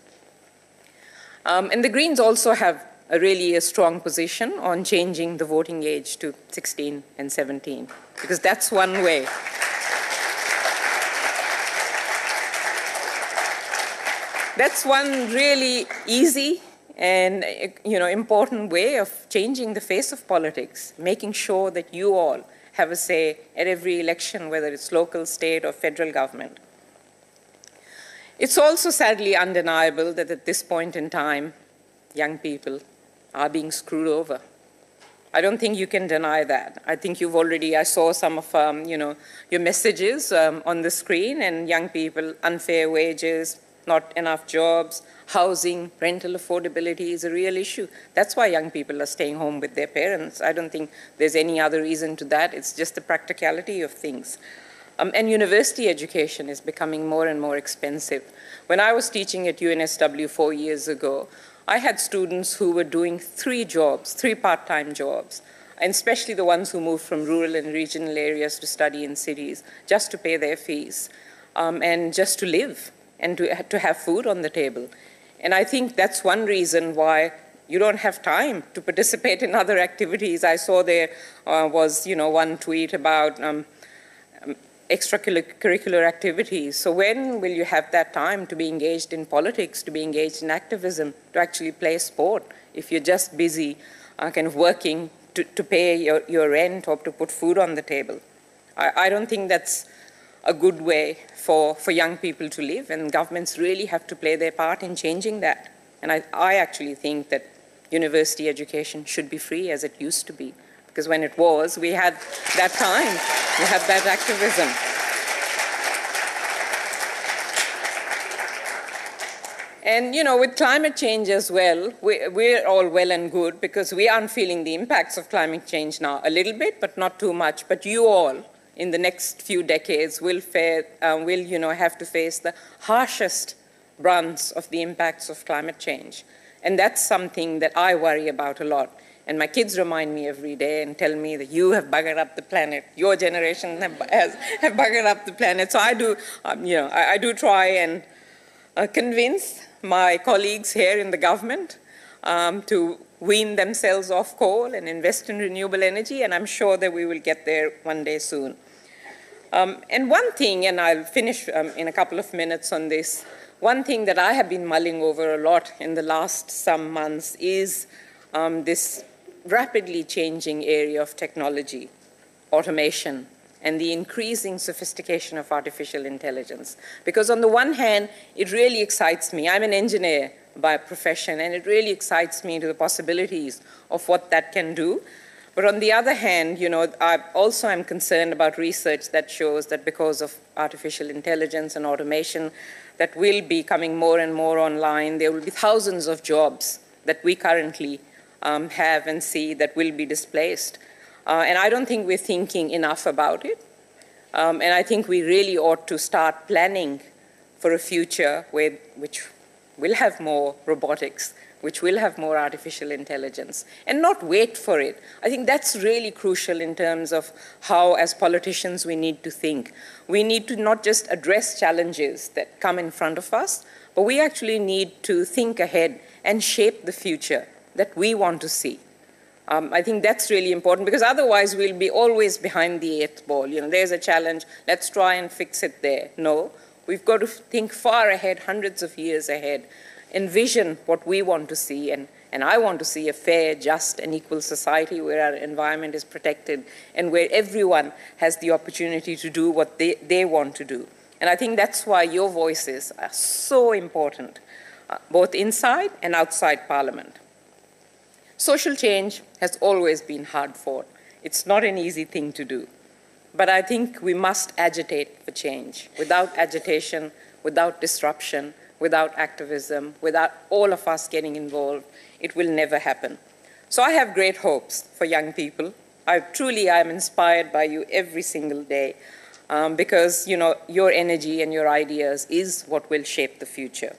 And the Greens also have a strong position on changing the voting age to 16 and 17, because that's one way. That's one really easy and important way of changing the face of politics, making sure that you all have a say at every election, whether it's local, state, or federal government. It's also sadly undeniable that at this point in time, young people are being screwed over. I don't think you can deny that. I think you've already, I saw some of your messages on the screen, and young people, unfair wages, not enough jobs, housing, rental affordability is a real issue. That's why young people are staying home with their parents. I don't think there's any other reason to that. It's just the practicality of things. And university education is becoming more and more expensive. When I was teaching at UNSW 4 years ago, I had students who were doing 3 part-time jobs, and especially the ones who moved from rural and regional areas to study in cities, just to pay their fees and just to live and to have food on the table. And I think that's one reason why you don't have time to participate in other activities. I saw there was, one tweet about extracurricular activities. So when will you have that time to be engaged in politics, to be engaged in activism, to actually play sport, if you're just busy kind of working to pay your rent or to put food on the table? I don't think that's a good way for young people to live, and governments really have to play their part in changing that. And I actually think that university education should be free as it used to be, because when it was, we had that time, we had that activism. And, with climate change as well, we're all well and good because we aren't feeling the impacts of climate change now. A little bit, but not too much. But you all, in the next few decades, will have to face the harshest brunt of the impacts of climate change. And that's something that I worry about a lot. And my kids remind me every day and tell me that you have buggered up the planet. Your generation have buggered up the planet. So I do, I do try and convince my colleagues here in the government to wean themselves off coal and invest in renewable energy, and I'm sure that we will get there one day soon. And one thing, and I'll finish in a couple of minutes on this, one thing that I have been mulling over a lot in the last some months is this rapidly changing area of technology, automation, and the increasing sophistication of artificial intelligence. Because on the one hand, it really excites me. I'm an engineer by profession, and it really excites me to the possibilities of what that can do. But on the other hand, I also am concerned about research that shows that because of artificial intelligence and automation that will be coming more and more online, there will be thousands of jobs that we currently have and see that will be displaced. And I don't think we're thinking enough about it. And I think we really ought to start planning for a future which will have more robotics, which will have more artificial intelligence, and not wait for it. I think that's really crucial in terms of how, as politicians, we need to think. We need to not just address challenges that come in front of us, but we actually need to think ahead and shape the future that we want to see. I think that's really important, because otherwise we'll be always behind the 8th ball. There's a challenge, let's try and fix it there. No, we've got to think far ahead, hundreds of years ahead, envision what we want to see, and I want to see a fair, just, and equal society where our environment is protected and where everyone has the opportunity to do what they want to do. And I think that's why your voices are so important, both inside and outside Parliament. Social change has always been hard fought. It's not an easy thing to do. But I think we must agitate for change. Without agitation, without disruption, without activism, without all of us getting involved, it will never happen. So I have great hopes for young people. I am inspired by you every single day because, your energy and your ideas is what will shape the future.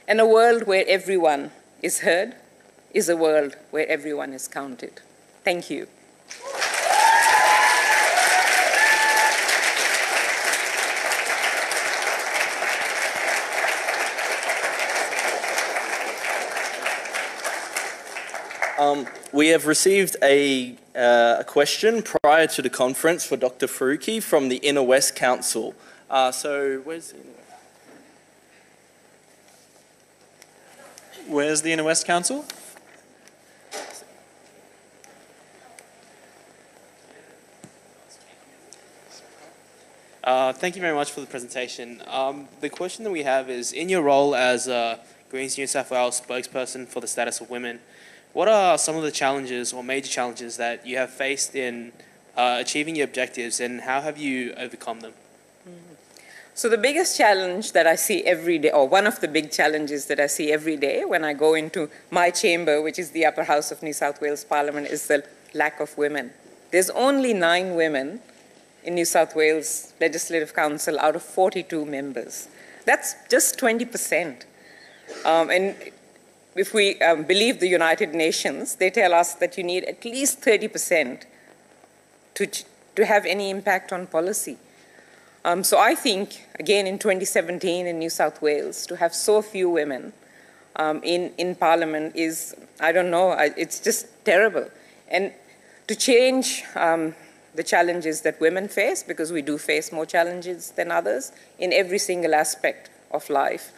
And a world where everyone is heard is a world where everyone is counted. Thank you. We have received a question prior to the conference for Dr. Faruqi from the Inner West Council. So where's the Inner West? Where's the Inner West Council? Thank you very much for the presentation. The question that we have is, in your role as Greens New South Wales spokesperson for the status of women, what are some of the challenges or major challenges that you have faced in achieving your objectives, and how have you overcome them? So the biggest challenge that I see every day, or one of the big challenges that I see every day when I go into my chamber, which is the upper house of New South Wales Parliament, is the lack of women. There's only 9 women in New South Wales Legislative Council out of 42 members. That's just 20%. And if we believe the United Nations, they tell us that you need at least 30% to have any impact on policy. So I think, again, in 2017 in New South Wales, to have so few women in Parliament is, I don't know, it's just terrible. And to change the challenges that women face, because we do face more challenges than others in every single aspect of life,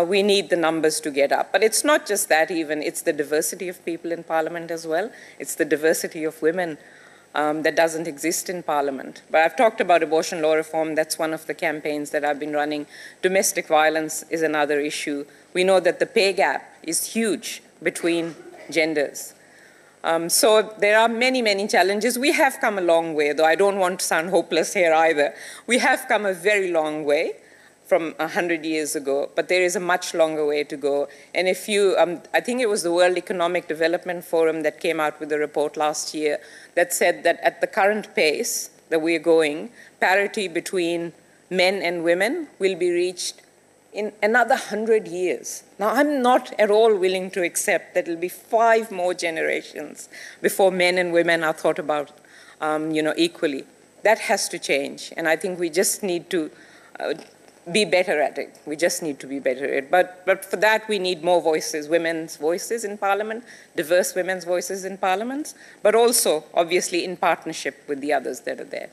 we need the numbers to get up. But it's not just that even, it's the diversity of people in Parliament as well. It's the diversity of women that doesn't exist in Parliament. But I've talked about abortion law reform. That's one of the campaigns that I've been running. Domestic violence is another issue. We know that the pay gap is huge between genders. So there are many, many challenges. We have come a long way, though I don't want to sound hopeless here either. We have come a very long way from 100 years ago, but there is a much longer way to go. And if you, I think it was the World Economic Development Forum that came out with a report last year that said that at the current pace that we're going, parity between men and women will be reached in another 100 years. Now, I'm not at all willing to accept that it'll be 5 more generations before men and women are thought about, equally. That has to change, and I think we just need to be better at it. We just need to be better at it. But for that, we need more voices, women's voices in Parliament, diverse women's voices in Parliament, but also, obviously, in partnership with the others that are there.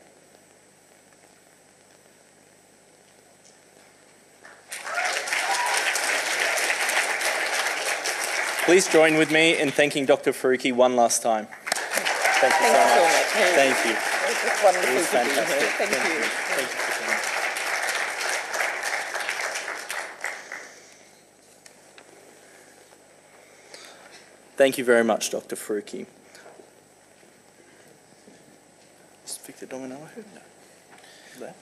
Please join with me in thanking Dr. Faruqi one last time. Thank you so much. Thank you. It was wonderful It was to be here. fantastic. Thank you. Thank you for coming. Thank you very much, Dr. Faruqi. Is Victor Dominella here? No. There.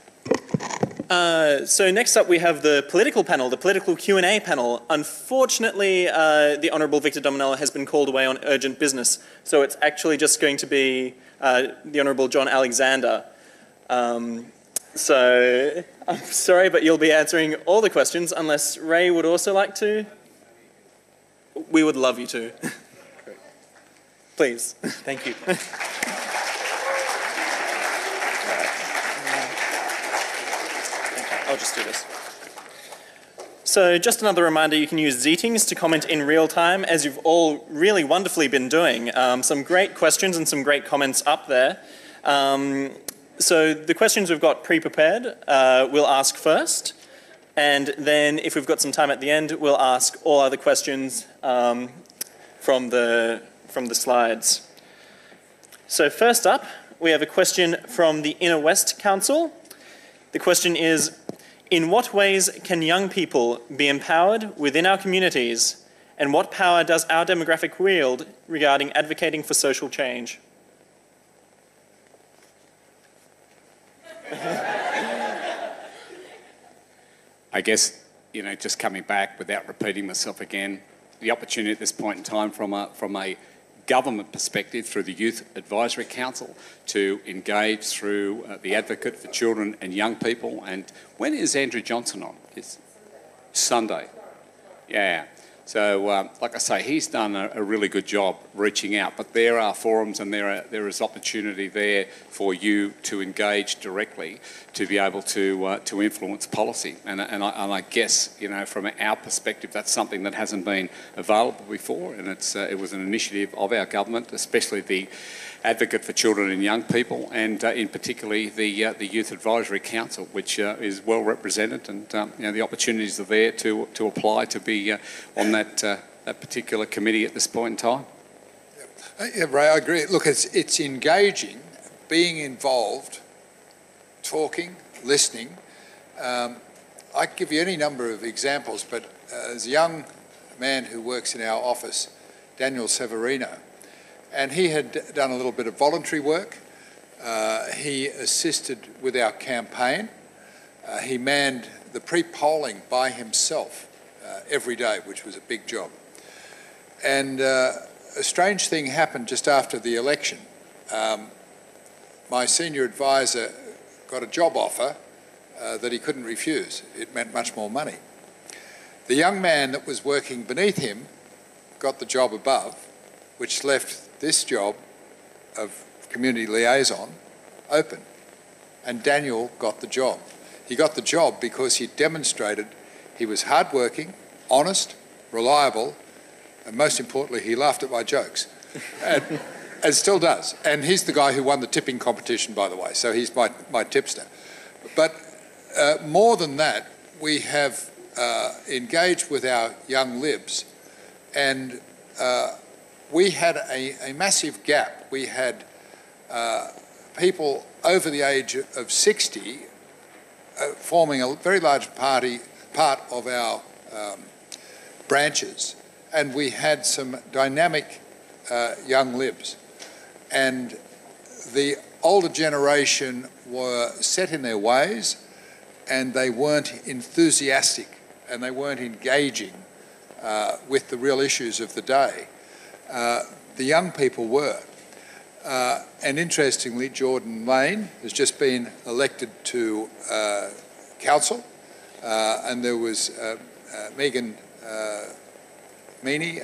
So next up we have the political panel, the political Q&A panel. Unfortunately, the Honourable Victor Dominella has been called away on urgent business, so it's actually just going to be the Honourable John Alexander. So I'm sorry, but you'll be answering all the questions unless Ray would also like to. We would love you to. Please. Thank you. I'll just do this. So just another reminder, you can use Zeetings to comment in real time, as you've all really wonderfully been doing. Some great questions and some great comments up there. So the questions we've got pre-prepared, we'll ask first. And then if we've got some time at the end, we'll ask all other questions from the slides. So first up, we have a question from the Inner West Council. The question is, in what ways can young people be empowered within our communities, and what power does our demographic wield regarding advocating for social change? I guess just coming back without repeating myself again, the opportunity at this point in time from a government perspective through the Youth Advisory Council to engage through the Advocate for Children and Young People. And when is Andrew Johnson on? It's Sunday. Yeah. So, like I say, he's done a really good job reaching out, but there are forums and there is opportunity there for you to engage directly to be able to influence policy. And I guess, from our perspective, that's something that hasn't been available before, and it was an initiative of our government, especially the Advocate for Children and Young People, and in particularly the Youth Advisory Council, which is well represented, and the opportunities are there to apply to be on that particular committee at this point in time. Yeah, Ray, I agree. Look, it's engaging, being involved, talking, listening. I could give you any number of examples, but there's a young man who works in our office, Daniel Severino, and he had done a little bit of voluntary work. He assisted with our campaign. He manned the pre-polling by himself every day, which was a big job. And a strange thing happened just after the election. My senior advisor got a job offer that he couldn't refuse. It meant much more money. The young man that was working beneath him got the job above, which left this job of community liaison open. And Daniel got the job. He got the job because he demonstrated he was hardworking, honest, reliable, and most importantly, he laughed at my jokes. And still does. And he's the guy who won the tipping competition, by the way, so he's my tipster. But more than that, we have engaged with our young Libs, and we had a massive gap. We had people over the age of 60 forming a very large part of our branches, and we had some dynamic young Libs. And the older generation were set in their ways, and they weren't enthusiastic, and they weren't engaging with the real issues of the day. The young people were. And interestingly, Jordan Lane has just been elected to council, and there was Megan Meany,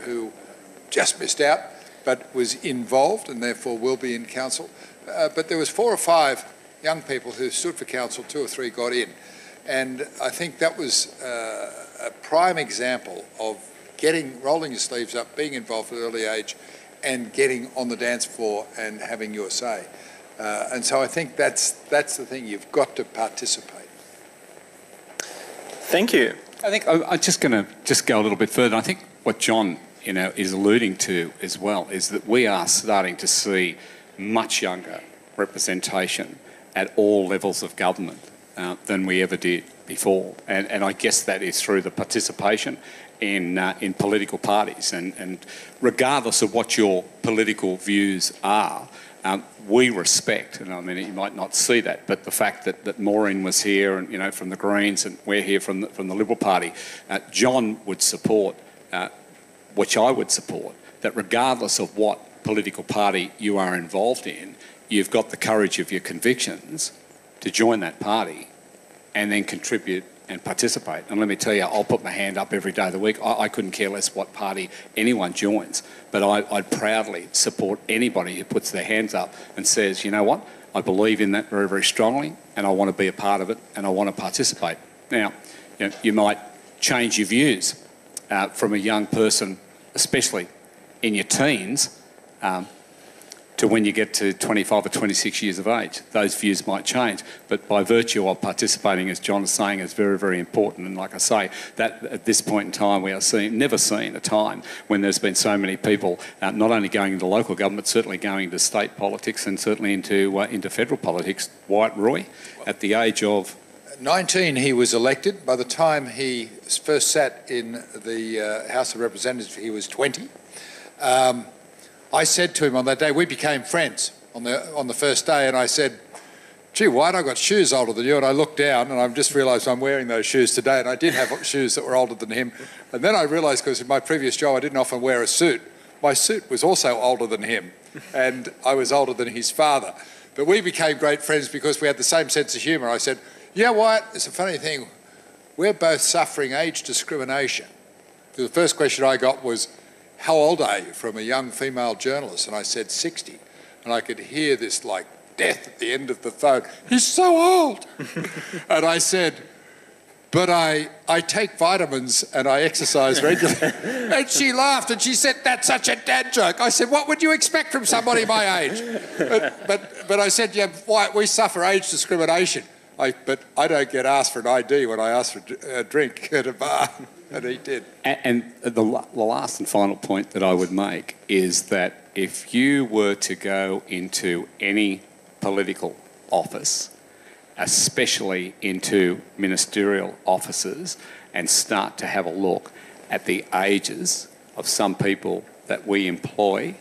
who just missed out, but was involved and therefore will be in council. But there was 4 or 5 young people who stood for council, 2 or 3 got in. And I think that was a prime example of rolling your sleeves up, being involved at an early age, and getting on the dance floor and having your say. And so I think that's the thing, you've got to participate. Thank you. I think I'm just going to go a little bit further. I think what John is alluding to as well is that we are starting to see much younger representation at all levels of government than we ever did before. And I guess that is through the participation in political parties. And regardless of what your political views are, we respect, and I mean, you might not see that, but the fact that Maureen was here and, from the Greens, and we're here from the Liberal Party, John would support, which I would support, that regardless of what political party you are involved in, you've got the courage of your convictions to join that party and then contribute and participate. And let me tell you, I'll put my hand up every day of the week. I couldn't care less what party anyone joins, but I'd proudly support anybody who puts their hands up and says, you know what, I believe in that very, very strongly, and I want to be a part of it, and I want to participate. Now, you might change your views from a young person, especially in your teens, to when you get to 25 or 26 years of age. Those views might change, but by virtue of participating, as John is saying, is very, very important. And like I say, that at this point in time, we are never seen a time when there's been so many people not only going into local government, certainly going into state politics and certainly into federal politics. White Roy, at the age of 19, he was elected. By the time he first sat in the House of Representatives, he was 20. I said to him on that day, we became friends on the first day, and I said, gee, White, I've got shoes older than you. And I looked down and I've just realised I'm wearing those shoes today, and I did have shoes that were older than him. And then I realised, because in my previous job I didn't often wear a suit, my suit was also older than him, and I was older than his father. But we became great friends because we had the same sense of humour. I said, yeah, White, it's a funny thing. We're both suffering age discrimination. The first question I got was, how old are you, from a young female journalist? And I said 60. And I could hear this like death at the end of the phone. He's so old. And I said, but I take vitamins and I exercise regularly. And she laughed and she said, that's such a dad joke. I said, what would you expect from somebody my age? But I said, yeah, White, we suffer age discrimination. But I don't get asked for an ID when I ask for a drink at a bar. And he did. And the last and final point that I would make is that if you were to go into any political office, especially into ministerial offices, and start to have a look at the ages of some people that we employ,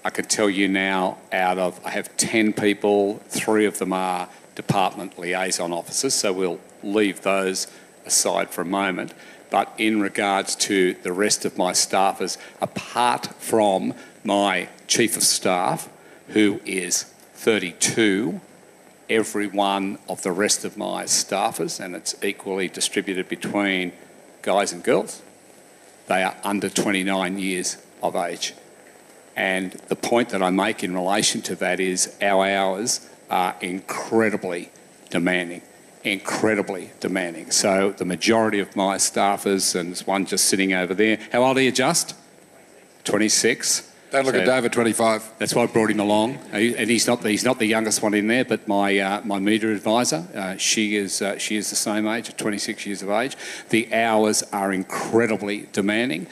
I can tell you now, I have 10 people, 3 of them are department liaison officers, so we'll leave those aside for a moment. But in regards to the rest of my staffers, apart from my Chief of Staff, who is 32, every one of the rest of my staffers, and it's equally distributed between guys and girls, they are under 29 years of age. And the point that I make in relation to that is our hours are incredibly demanding. So the majority of my staffers, and there's one just sitting over there. How old are you, Just? 26. Don't look at David, 25. That's why I brought him along. And he's not the youngest one in there, but my media advisor, she is the same age, at 26 years of age. The hours are incredibly demanding.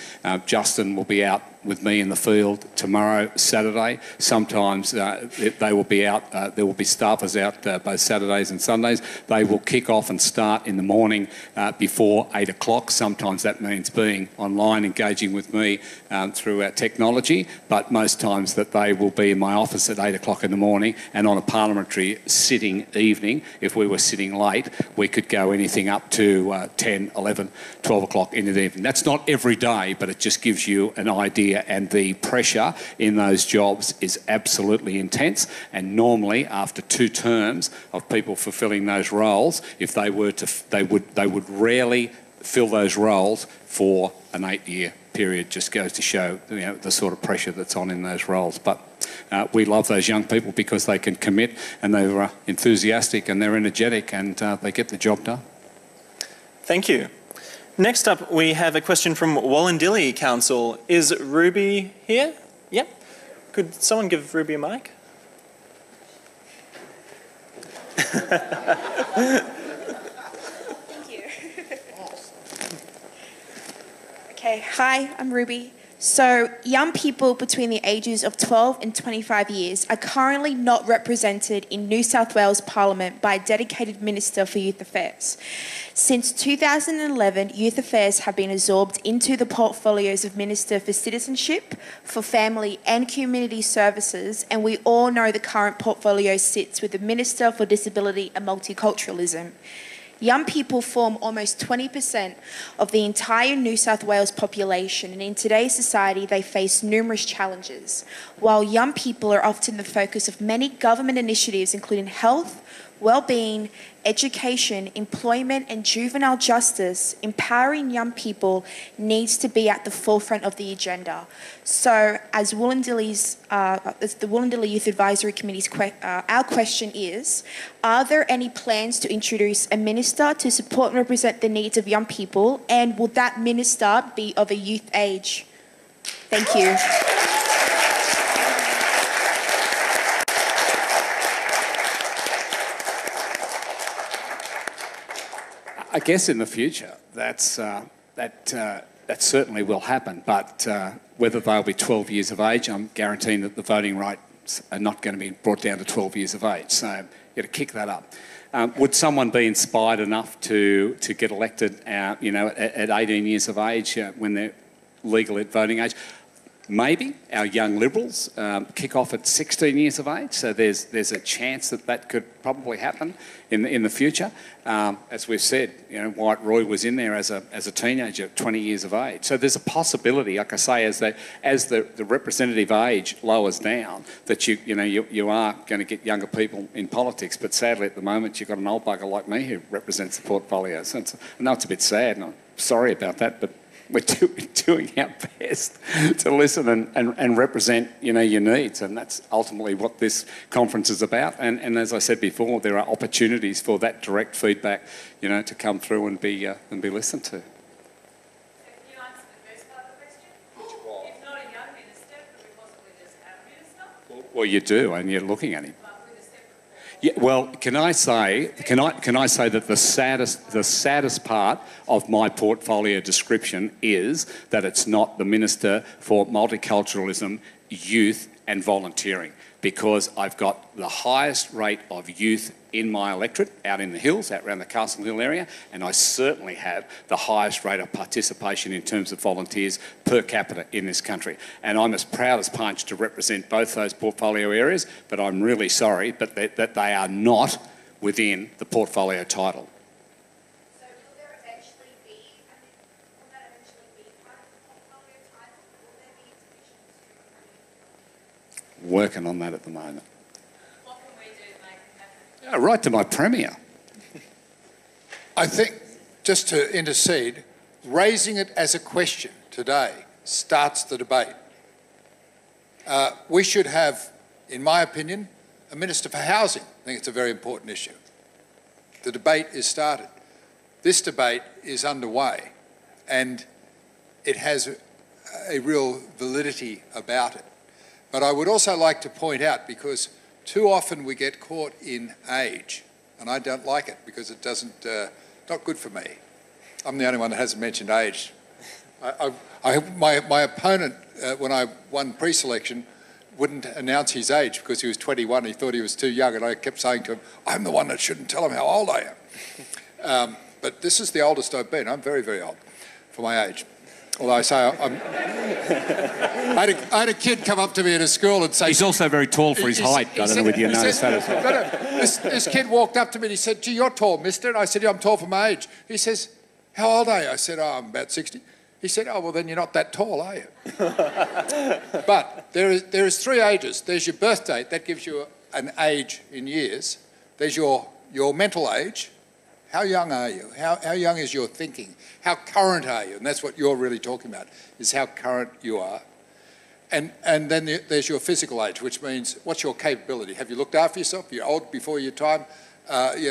Justin will be out with me in the field tomorrow, Saturday. Sometimes they will be out, there will be staffers out both Saturdays and Sundays. They will kick off and start in the morning before 8 o'clock. Sometimes that means being online, engaging with me through our technology, but most times that they will be in my office at 8 o'clock in the morning, and on a parliamentary sitting evening, if we were sitting late, we could go anything up to 10, 11, 12 o'clock into the evening. That's not every day, but it just gives you an idea. And the pressure in those jobs is absolutely intense. And normally, after 2 terms of people fulfilling those roles, if they were to, they would rarely fill those roles for an 8-year period. Just goes to show, you know, the sort of pressure that's on in those roles. But we love those young people because they can commit, and they're enthusiastic and they're energetic, and they get the job done. Thank you. Next up, we have a question from Wollondilly Council. Is Ruby here? Yep. Could someone give Ruby a mic? Thank you. Okay, hi, I'm Ruby. So, young people between the ages of 12 and 25 years are currently not represented in New South Wales Parliament by a dedicated Minister for Youth Affairs. Since 2011, Youth Affairs have been absorbed into the portfolios of Minister for Citizenship, for Family and Community Services, and we all know the current portfolio sits with the Minister for Disability and Multiculturalism. Young people form almost 20% of the entire New South Wales population, and in today's society they face numerous challenges. While young people are often the focus of many government initiatives including health, well-being, education, employment and juvenile justice, empowering young people needs to be at the forefront of the agenda. So as the Wollondilly Youth Advisory Committee's our question is, are there any plans to introduce a minister to support and represent the needs of young people, and will that minister be of a youth age? Thank you. I guess in the future, that certainly will happen. But whether they'll be 12 years of age, I'm guaranteeing that the voting rights are not going to be brought down to 12 years of age. So you've got to kick that up. Would someone be inspired enough to get elected, at 18 years of age when they're legal at voting age? maybe our young Liberals kick off at 16 years of age, so there's a chance that that could probably happen in the future. As we've said, you know, White Roy was in there as a teenager at 20 years of age. So there's a possibility, like I say, as the representative age lowers down, that you are going to get younger people in politics. But sadly, at the moment, you've got an old bugger like me who represents the portfolio. So I know it's a bit sad, and I'm sorry about that, but we're doing our best to listen and represent, you know, your needs, and that's ultimately what this conference is about. And as I said before, there are opportunities for that direct feedback, you know, to come through and be listened to. So can you answer the first part of the question? If not a young minister, could we possibly just have a minister? Well, you do, and you're looking at him. But with a separate Yeah, well, can I say that the saddest part of my portfolio description is that it's not the Minister for Multiculturalism, Youth and Volunteering, because I've got the highest rate of youth in my electorate out in the hills, out around the Castle Hill area, and I certainly have the highest rate of participation in terms of volunteers per capita in this country. And I'm as proud as punch to represent both those portfolio areas, but I'm really sorry but that they are not within the portfolio title. So will there eventually be, will that eventually be part of the portfolio title? Will there be divisions? Working on that at the moment. What can we do to make it happen? Yeah, right to my Premier. I think, just to intercede, raising it as a question today starts the debate. We should have, in my opinion, a Minister for Housing. I think it's a very important issue. The debate is started. This debate is underway, and it has a real validity about it. But I would also like to point out, because too often we get caught in age, and I don't like it because it doesn't, not good for me. I'm the only one that hasn't mentioned age. My opponent, when I won pre-selection, wouldn't announce his age because he was 21. He thought he was too young, and I kept saying to him, I'm the one that shouldn't tell him how old I am. But this is the oldest I've been. I'm very, very old for my age. Although I say I had a kid come up to me at a school and say... He's also very tall for his height. I don't know whether you noticed that as well. This kid walked up to me and he said, gee, you're tall, mister. And I said, yeah, I'm tall for my age. He says, how old are you? I said, oh, I'm about 60. He said, oh, well, then you're not that tall, are you? But there is 3 ages. There's your birth date. That gives you an age in years. There's your mental age. How young are you? How young is your thinking? How current are you? And that's what you're really talking about, is how current you are. And then there's your physical age, which means what's your capability? Have you looked after yourself? You're old before your time.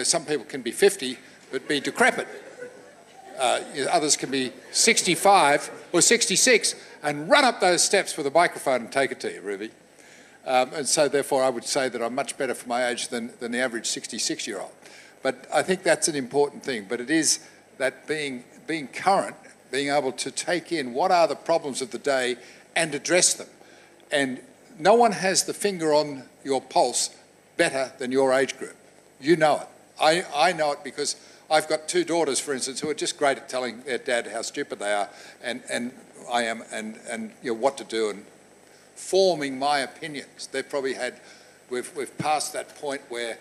Some people can be 50 but be decrepit. Others can be 65 or 66 and run up those steps with a microphone and take it to you, Ruby. And so therefore I would say that I'm much better for my age than the average 66-year-old. But I think that's an important thing. But it is that being current, being able to take in what are the problems of the day and address them. And no one has the finger on your pulse better than your age group. You know it. I know it because I've got 2 daughters, for instance, who are just great at telling their dad how stupid they are, and I am, and what to do, and forming my opinions. They've probably had, we've passed that point where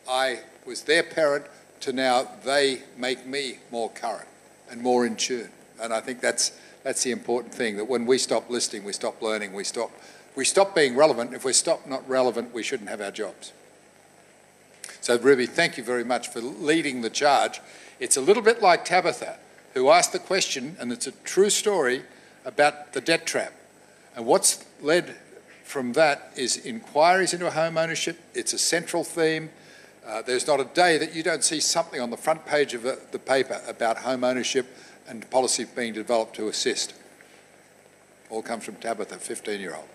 I was their parent to now they make me more current and more in tune. And I think that's the important thing, that when we stop listening, we stop learning, we stop being relevant. If we're not relevant, we shouldn't have our jobs. So Ruby, thank you very much for leading the charge. It's a little bit like Tabitha, who asked the question, and it's a true story, about the debt trap. And what's led from that is inquiries into home ownership. It's a central theme. There's not a day that you don't see something on the front page of the paper about home ownership and policy being developed to assist. All comes from Tabitha, 15-year-old.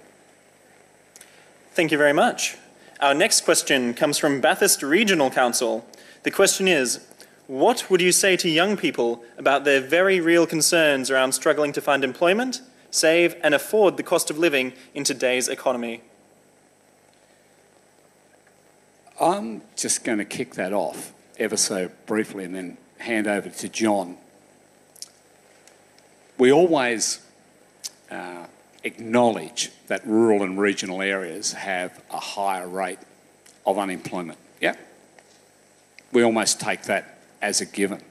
Thank you very much. Our next question comes from Bathurst Regional Council. The question is, what would you say to young people about their very real concerns around struggling to find employment, save and afford the cost of living in today's economy? I'm just going to kick that off ever so briefly and then hand over to John. We always acknowledge that rural and regional areas have a higher rate of unemployment. Yeah? We almost take that as a given.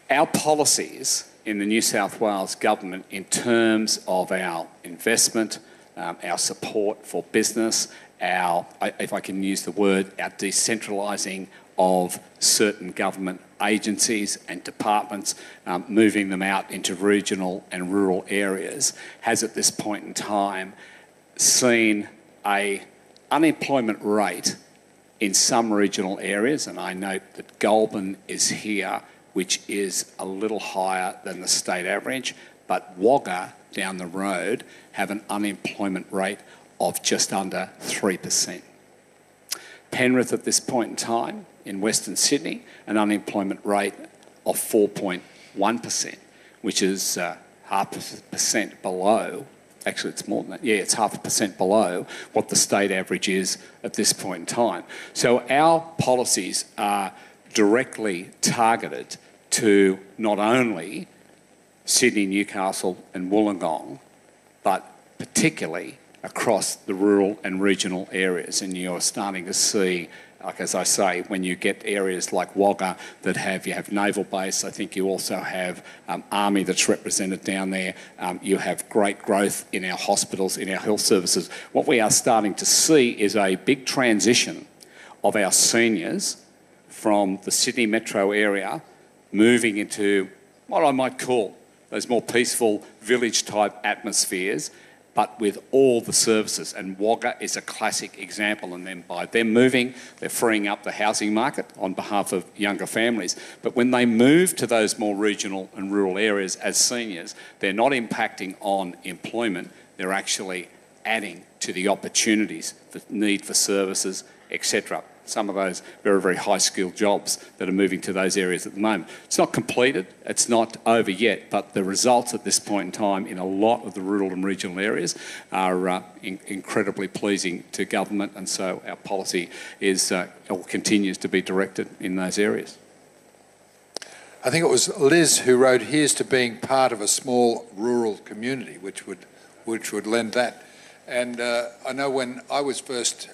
Our policies in the New South Wales government in terms of our investment, our support for business, if I can use the word, our decentralising of certain government agencies and departments, moving them out into regional and rural areas, has at this point in time seen an unemployment rate in some regional areas, and I note that Goulburn is here, which is a little higher than the state average, but Wagga down the road have an unemployment rate of just under 3%. Penrith at this point in time, in Western Sydney, an unemployment rate of 4.1%, which is 0.5% below, actually it's more than that, yeah, it's 0.5% below what the state average is at this point in time. So our policies are directly targeted to not only Sydney, Newcastle and Wollongong, but particularly across the rural and regional areas. And you're starting to see, like as I say, when you get areas like Wagga that you have naval base, I think you also have army that's represented down there. You have great growth in our hospitals, in our health services. What we are starting to see is a big transition of our seniors from the Sydney metro area moving into what I might call those more peaceful village-type atmospheres, but with all the services. And Wagga is a classic example. And then by them moving, they're freeing up the housing market on behalf of younger families. But when they move to those more regional and rural areas as seniors, they're not impacting on employment, they're actually adding to the opportunities, the need for services, etc. Some of those very, very high-skilled jobs that are moving to those areas at the moment. It's not completed, it's not over yet, but the results at this point in time in a lot of the rural and regional areas are incredibly pleasing to government, and so our policy is or continues to be directed in those areas. I think it was Liz who wrote, "Here's to being part of a small rural community," which would lend that. And I know when I was first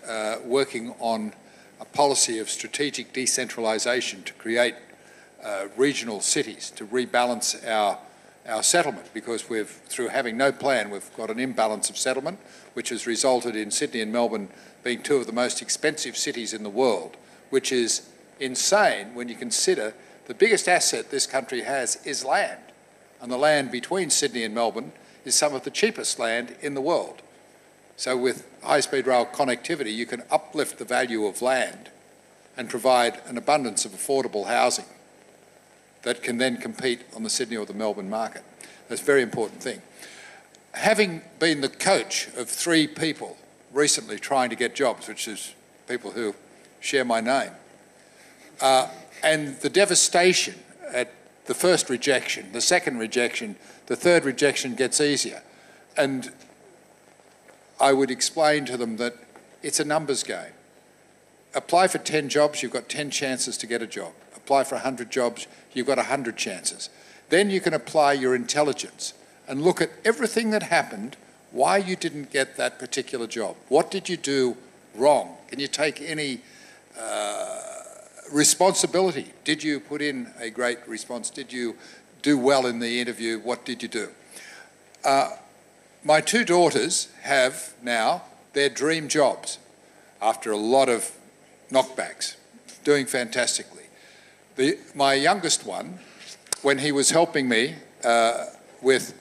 working on a policy of strategic decentralisation to create regional cities, to rebalance our settlement, because through having no plan, we've got an imbalance of settlement, which has resulted in Sydney and Melbourne being two of the most expensive cities in the world, which is insane when you consider the biggest asset this country has is land. And the land between Sydney and Melbourne is some of the cheapest land in the world. So with high-speed rail connectivity, you can uplift the value of land and provide an abundance of affordable housing that can then compete on the Sydney or the Melbourne market. That's a very important thing. Having been the coach of 3 people recently trying to get jobs, which is people who share my name, and the devastation at the first rejection, the second rejection, the third rejection gets easier. And I would explain to them that it's a numbers game. Apply for 10 jobs, you've got 10 chances to get a job. Apply for 100 jobs, you've got 100 chances. Then you can apply your intelligence and look at everything that happened, why you didn't get that particular job. What did you do wrong? Can you take any responsibility? Did you put in a great response? Did you do well in the interview? What did you do? My 2 daughters have now their dream jobs after a lot of knockbacks, doing fantastically. My youngest one, when he was helping me with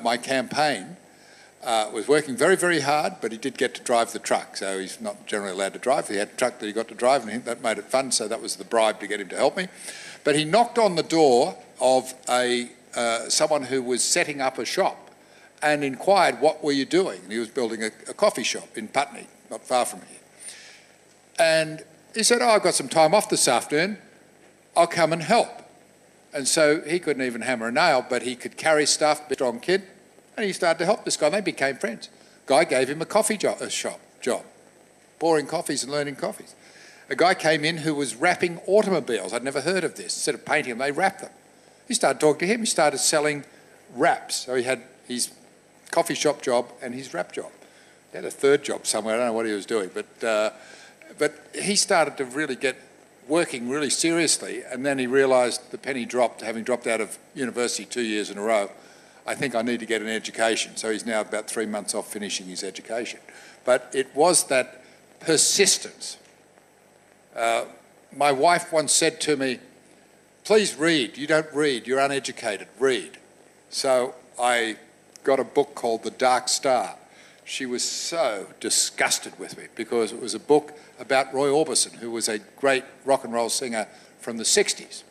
my campaign, was working very, very hard, but he did get to drive the truck, so he's not generally allowed to drive. He had a truck that he got to drive, and that made it fun, so that was the bribe to get him to help me. But he knocked on the door of someone who was setting up a shop and inquired, "What were you doing?" And he was building a coffee shop in Putney, not far from here. And he said, "Oh, I've got some time off this afternoon. I'll come and help." And so he couldn't even hammer a nail, but he could carry stuff, big strong kid, and he started to help this guy, and they became friends. Guy gave him a coffee shop job, pouring coffees and learning coffees. A guy came in who was wrapping automobiles. I'd never heard of this. Instead of painting them, they wrapped them. He started talking to him. He started selling wraps. So he had his coffee shop job and his rap job. He had a third job somewhere, I don't know what he was doing, but he started to really get working really seriously, and then he realised the penny dropped, having dropped out of university 2 years in a row. I think I need to get an education. So he's now about 3 months off finishing his education. But it was that persistence. My wife once said to me, please read. You don't read, you're uneducated, read. So I got a book called The Dark Star. She was so disgusted with me because it was a book about Roy Orbison, who was a great rock and roll singer from the 60s.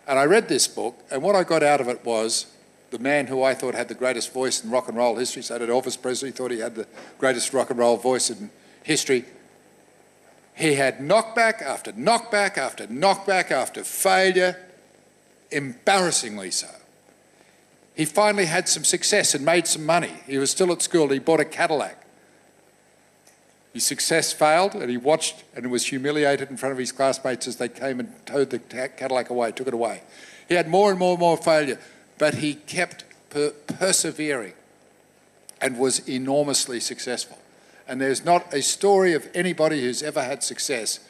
And I read this book, and what I got out of it was the man who I thought had the greatest voice in rock and roll history, so did Elvis Presley, thought he had the greatest rock and roll voice in history. He had knockback after knockback after knockback after failure, embarrassingly so. He finally had some success and made some money. He was still at school, he bought a Cadillac. His success failed, and he watched and was humiliated in front of his classmates as they came and towed the Cadillac away, took it away. He had more and more and more failure, but he kept persevering and was enormously successful. And there's not a story of anybody who's ever had success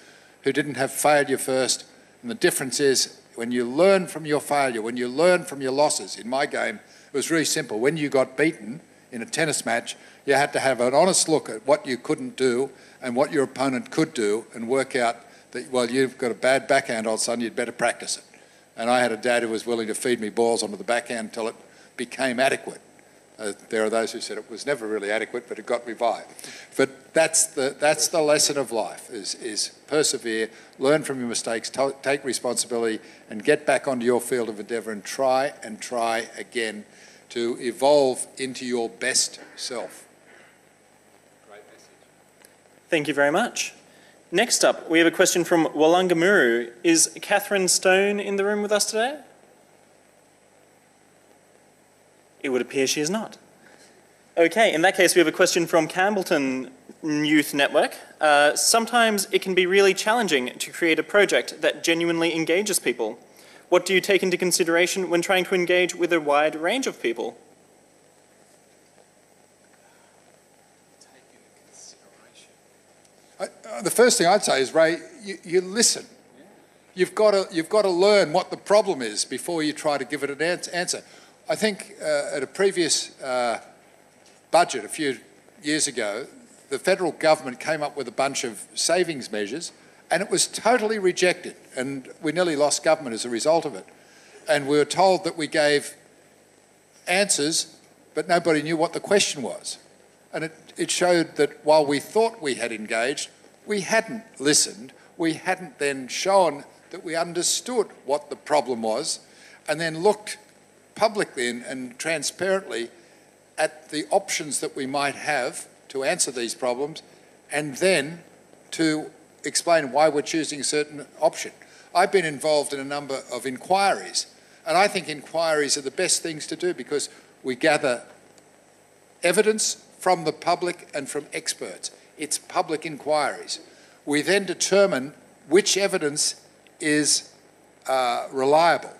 who didn't have failure first. And the difference is when you learn from your failure, when you learn from your losses. In my game, it was really simple. When you got beaten in a tennis match, you had to have an honest look at what you couldn't do and what your opponent could do and work out that, well, you've got a bad backhand all of a sudden, you'd better practice it. And I had a dad who was willing to feed me balls onto the backhand until it became adequate. There are those who said it was never really adequate, but it got revived. But that's the lesson of life, is persevere, learn from your mistakes, take responsibility, and get back onto your field of endeavour and try again to evolve into your best self. Great message. Thank you very much. Next up, we have a question from Wallangamuru. Is Catherine Stone in the room with us today? It would appear she is not. Okay, in that case, we have a question from Campbellton Youth Network. Sometimes it can be really challenging to create a project that genuinely engages people. What do you take into consideration when trying to engage with a wide range of people? The first thing I'd say is, Ray, you listen. You've got to learn what the problem is before you try to give it an answer. I think at a previous budget a few years ago, the federal government came up with a bunch of savings measures, and it was totally rejected, and we nearly lost government as a result of it. And we were told that we gave answers, but nobody knew what the question was. And it showed that while we thought we had engaged, we hadn't listened, we hadn't then shown that we understood what the problem was, and then looked publicly and transparently at the options that we might have to answer these problems, and then to explain why we're choosing a certain option. I've been involved in a number of inquiries, and I think inquiries are the best things to do because we gather evidence from the public and from experts. It's public inquiries. We then determine which evidence is reliable.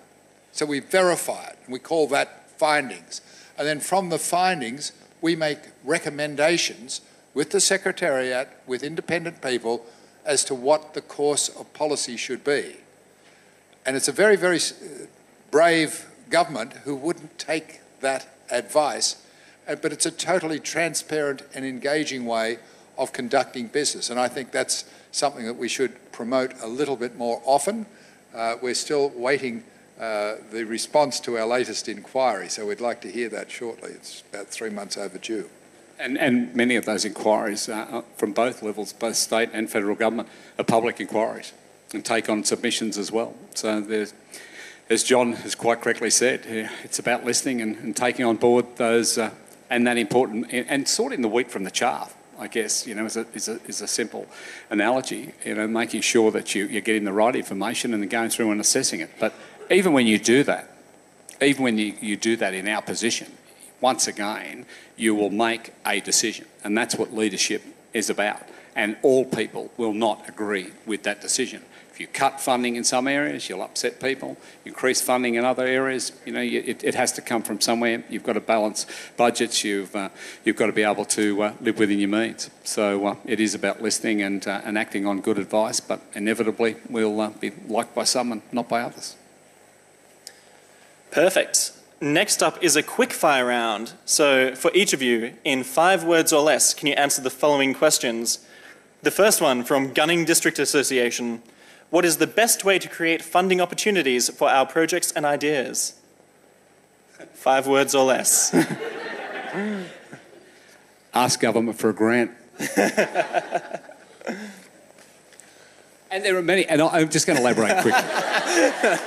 So we verify it, and we call that findings. And then from the findings, we make recommendations with the Secretariat, with independent people, as to what the course of policy should be. And it's a very, very brave government who wouldn't take that advice, but it's a totally transparent and engaging way of conducting business. And I think that's something that we should promote a little bit more often. We're still waiting the response to our latest inquiry, so we'd like to hear that shortly. It's about 3 months overdue. And many of those inquiries from both levels, both state and federal government, are public inquiries and take on submissions as well. So there's, as John has quite correctly said, it's about listening and taking on board those and that important, and sorting the wheat from the chaff, I guess, you know, is a simple analogy, you know, making sure that you're getting the right information and then going through and assessing it. But even when you do that, even when you do that in our position, once again, you will make a decision. And that's what leadership is about. And all people will not agree with that decision. If you cut funding in some areas, you'll upset people. Increase funding in other areas, you know, it has to come from somewhere. You've got to balance budgets. You've got to be able to live within your means. So it is about listening and acting on good advice, but inevitably we'll be liked by some and not by others. Perfect. Next up is a quick fire round. So for each of you, in 5 words or less, can you answer the following questions? The first one from Gunning District Association. What is the best way to create funding opportunities for our projects and ideas? 5 words or less. Ask government for a grant. And there are many, and I'm just going to elaborate quickly.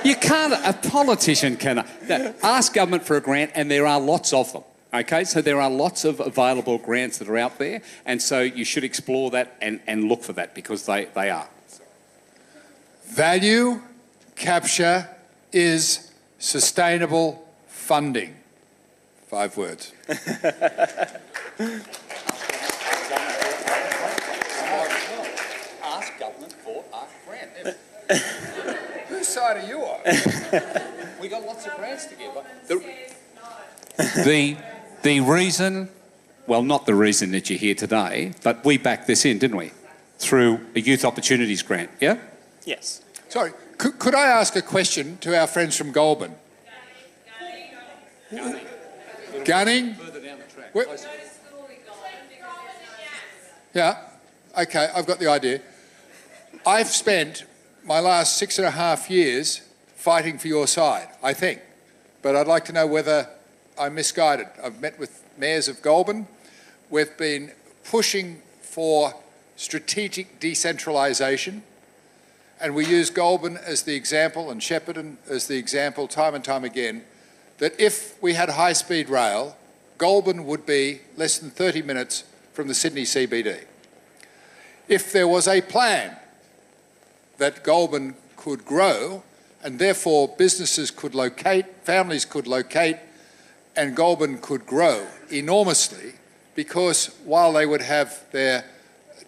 You can't, a politician can ask government for a grant, and there are lots of them. Okay, so there are lots of available grants that are out there, and so you should explore that and look for that, because they are. Value capture is sustainable funding. 5 words. Ask government for a grant. Whose side are you on? We got lots of grants to give. The reason, well, not the reason that you're here today, but we backed this in, didn't we? Through a Youth Opportunities Grant, yeah? Yes. Sorry, could I ask a question to our friends from Goulburn? Gunning? Further down the track. Yeah, okay, I've got the idea. I've spent my last 6.5 years fighting for your side, I think. But I'd like to know whether I'm misguided. I've met with mayors of Goulburn. We've been pushing for strategic decentralisation, and we use Goulburn as the example and Shepparton as the example time and time again, that if we had high-speed rail, Goulburn would be less than 30 minutes from the Sydney CBD. If there was a plan that Goulburn could grow, and therefore businesses could locate, families could locate, and Goulburn could grow enormously, because while they would have their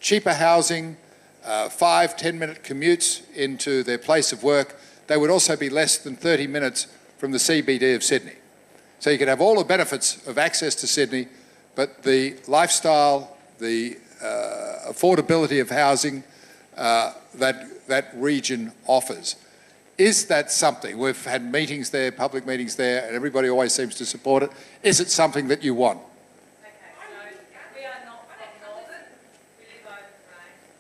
cheaper housing, 5-10-minute commutes into their place of work, they would also be less than 30 minutes from the CBD of Sydney. So you could have all the benefits of access to Sydney, but the lifestyle, the affordability of housing that region offers. Is that something? We've had meetings there, public meetings there, and everybody always seems to support it. Is it something that you want? Okay, so we are not from Goulburn, we live over the range.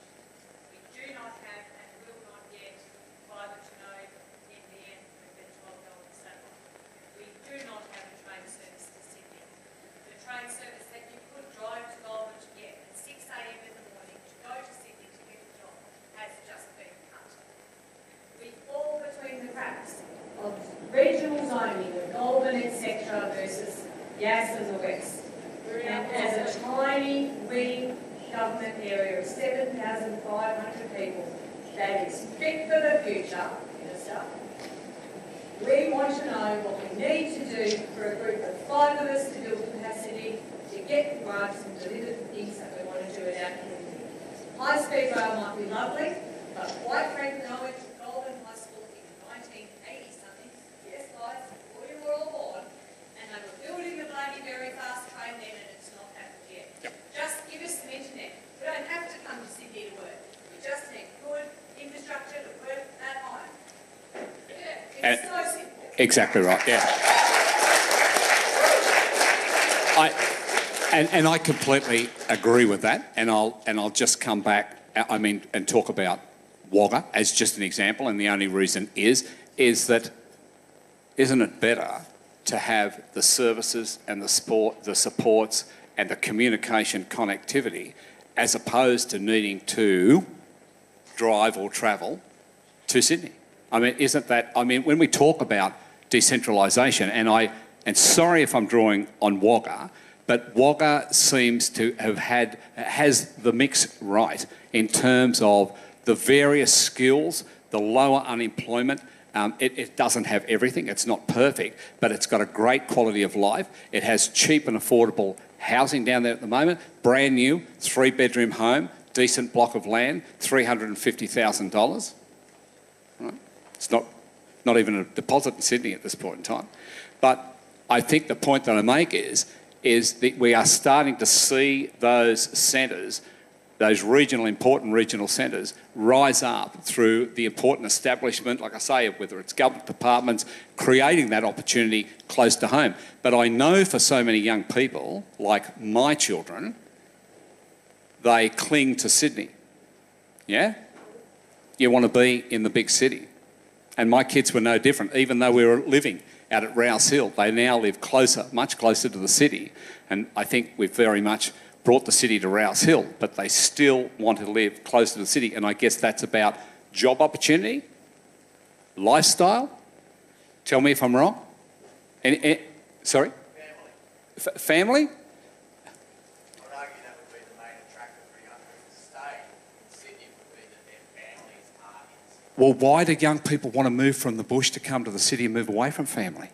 We do not have and will not get fibre to node in the end within 12 dollars satellite. We do not have a train service to Sydney. The train service that you could drive to Goulburn to get at 6 a.m. in the morning to go to Sydney to get a job has just been cut. We fall between the cracks of regional zoning of Goulburn, etc. versus Yass and the West. And as a tiny, wee government area of 7,500 people that is fit for the future, Minister, we want to know what we need to do for a group of 5 of us to build capacity to get the grants and deliver the things that we want to do in our community. High-speed rail might be lovely, but quite frankly, I went to Goulburn High School in 1980-something, yes guys, before you were all born, and they were building the bloody very fast train then, and it's not happened yet. Yep. Just give us some internet. We don't have to come to Sydney to work. We just need good infrastructure to work at home. Yeah, it's so simple. Exactly right, yeah. I completely agree with that, and I'll just come back, I mean, and talk about Wagga as just an example, and the only reason is that isn't it better to have the services and the supports and the communication connectivity as opposed to needing to drive or travel to Sydney? I mean, isn't that, I mean, when we talk about decentralisation, and sorry if I'm drawing on Wagga, but Wagga seems to have has the mix right in terms of the various skills, the lower unemployment. It doesn't have everything, it's not perfect, but it's got a great quality of life. It has cheap and affordable housing down there at the moment, brand new, 3-bedroom home, decent block of land, $350,000. It's not even a deposit in Sydney at this point in time. But I think the point that I make is that we are starting to see those centres, those important regional centres, rise up through the important establishment, like I say, whether it's government departments, creating that opportunity close to home. But I know for so many young people, like my children, they cling to Sydney. Yeah? You want to be in the big city. And my kids were no different. Even though we were living out at Rouse Hill, they now live closer, much closer to the city. And I think we've very much brought the city to Rouse Hill, but they still want to live close to the city. And I guess that's about job opportunity, lifestyle. Tell me if I'm wrong. Sorry? Family? Well, why do young people want to move from the bush to come to the city and move away from family?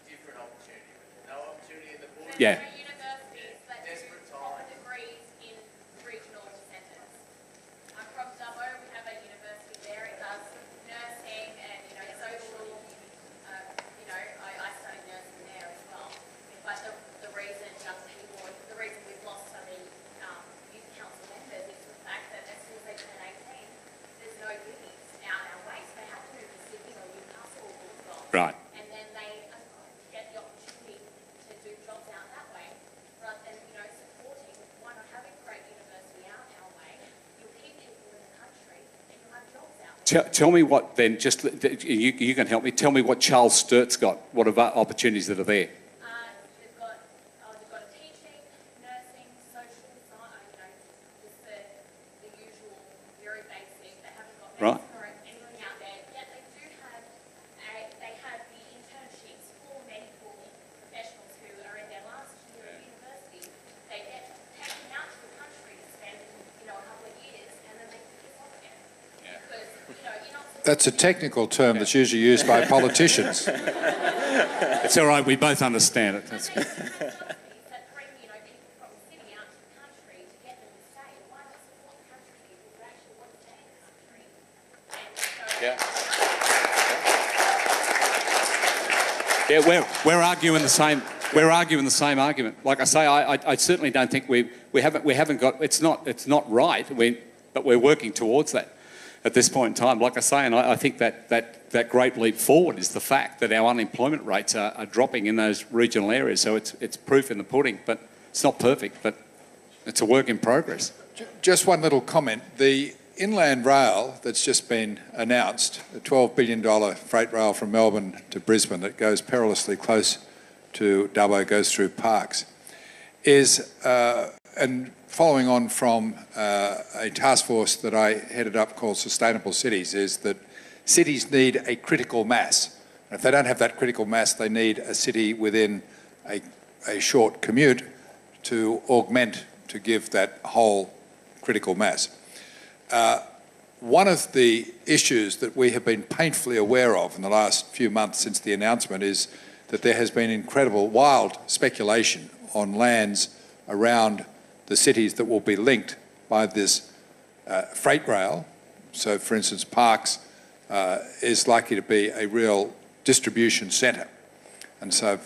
Different opportunity. No opportunity in the bush. Yeah. Universities that do proper degrees in regional centres. I'm from Dubbo, we have a university there, it does nursing and, social, I studied nursing there as well. But the reason we've lost so many youth council members is the fact that as soon as they turn 18, there's no unis out our way, so they have to move to Sydney or Newcastle or Wollongong. Right. And then they get the opportunity to do jobs out that way, rather than, supporting, why not have a great university out our way? You'll keep people in the country and you'll have jobs out there. Tell me what then, you can help me, tell me what Charles Sturt's got, what are opportunities that are there? They've got a teaching, nursing, social science, just the usual, very basic. They haven't got Right. medicine or anything out there. Yet they do have, they have the internships for medical professionals who are in their last year of university. They get taken out to the country to spend, a couple of years, and then they pick up again. Because, you're not. That's a technical term that's usually used by politicians. It's all right, we both understand it. That's good. That bring, people from the city out to the country to get them to stay. Why not support the country people who actually want to stay in this country? And so, Yeah, we're arguing the same. We're arguing the same argument. Like I say, I certainly don't think we haven't got. It's not right. But we're working towards that at this point in time. Like I say, and I think that great leap forward is the fact that our unemployment rates are dropping in those regional areas. So it's proof in the pudding, but it's not perfect. But it's a work in progress. Just one little comment. The Inland Rail that's just been announced, the $12 billion freight rail from Melbourne to Brisbane that goes perilously close to Dubbo, goes through Parks, is, and following on from a task force that I headed up called Sustainable Cities, is that cities need a critical mass. And if they don't have that critical mass, they need a city within a short commute to augment, to give that whole critical mass. One of the issues that we have been painfully aware of in the last few months since the announcement is that there has been incredible wild speculation on lands around the cities that will be linked by this freight rail. So, for instance, Parks is likely to be a real distribution centre. And so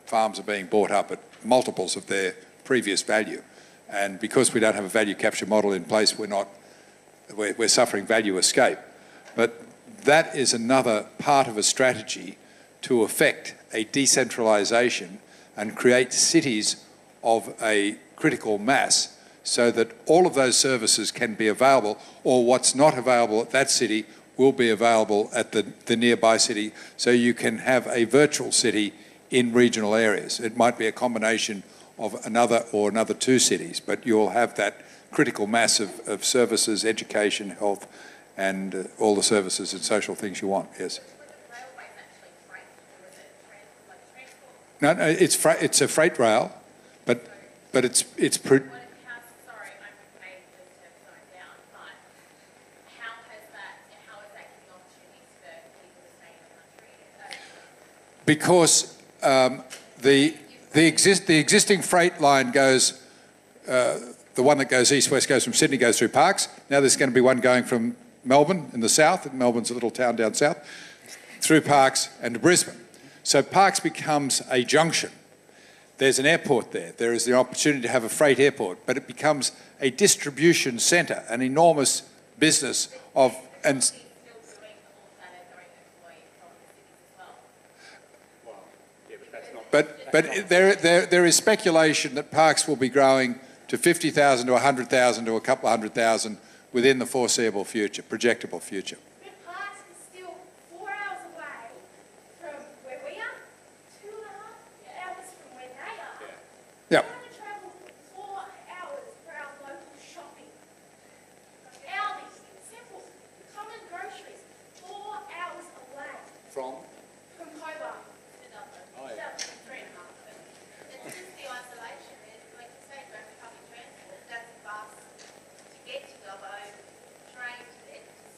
farms are being bought up at multiples of their previous value. And because we don't have a value capture model in place, we're suffering value escape. But that is another part of a strategy to effect a decentralisation and create cities of a critical mass so that all of those services can be available, or what's not available at that city will be available at the nearby city, so you can have a virtual city in regional areas. It might be a combination of another two cities, but you'll have that critical mass of services, education, health, and all the services and social things you want. Yes. No, it's a freight rail, but it's sorry, I may just have zoned out, but how is that giving opportunities for people to stay in the country? Because the existing freight line goes, the one that goes east-west goes from Sydney, goes through Parks. Now there's going to be one going from Melbourne in the south. Melbourne's a little town down south, through Parkes and to Brisbane. So Parkes becomes a junction. There's an airport there. There is the opportunity to have a freight airport, but it becomes a distribution centre, an enormous business of... and. But there is speculation that Parkes will be growing to 50,000 to 100,000 to a couple of 100,000 within the foreseeable future, projectable future. But Parkes is still 4 hours away from where we are, 2.5 hours from where they are. Yeah. We have to travel 4 hours for our local shopping. Aldi's, simple, common groceries, 4 hours away From? Hobart. Oh, yeah. 3.5. It's just the isolation. Like you say, going to public transport, that's a bus to get to Dubbo, train to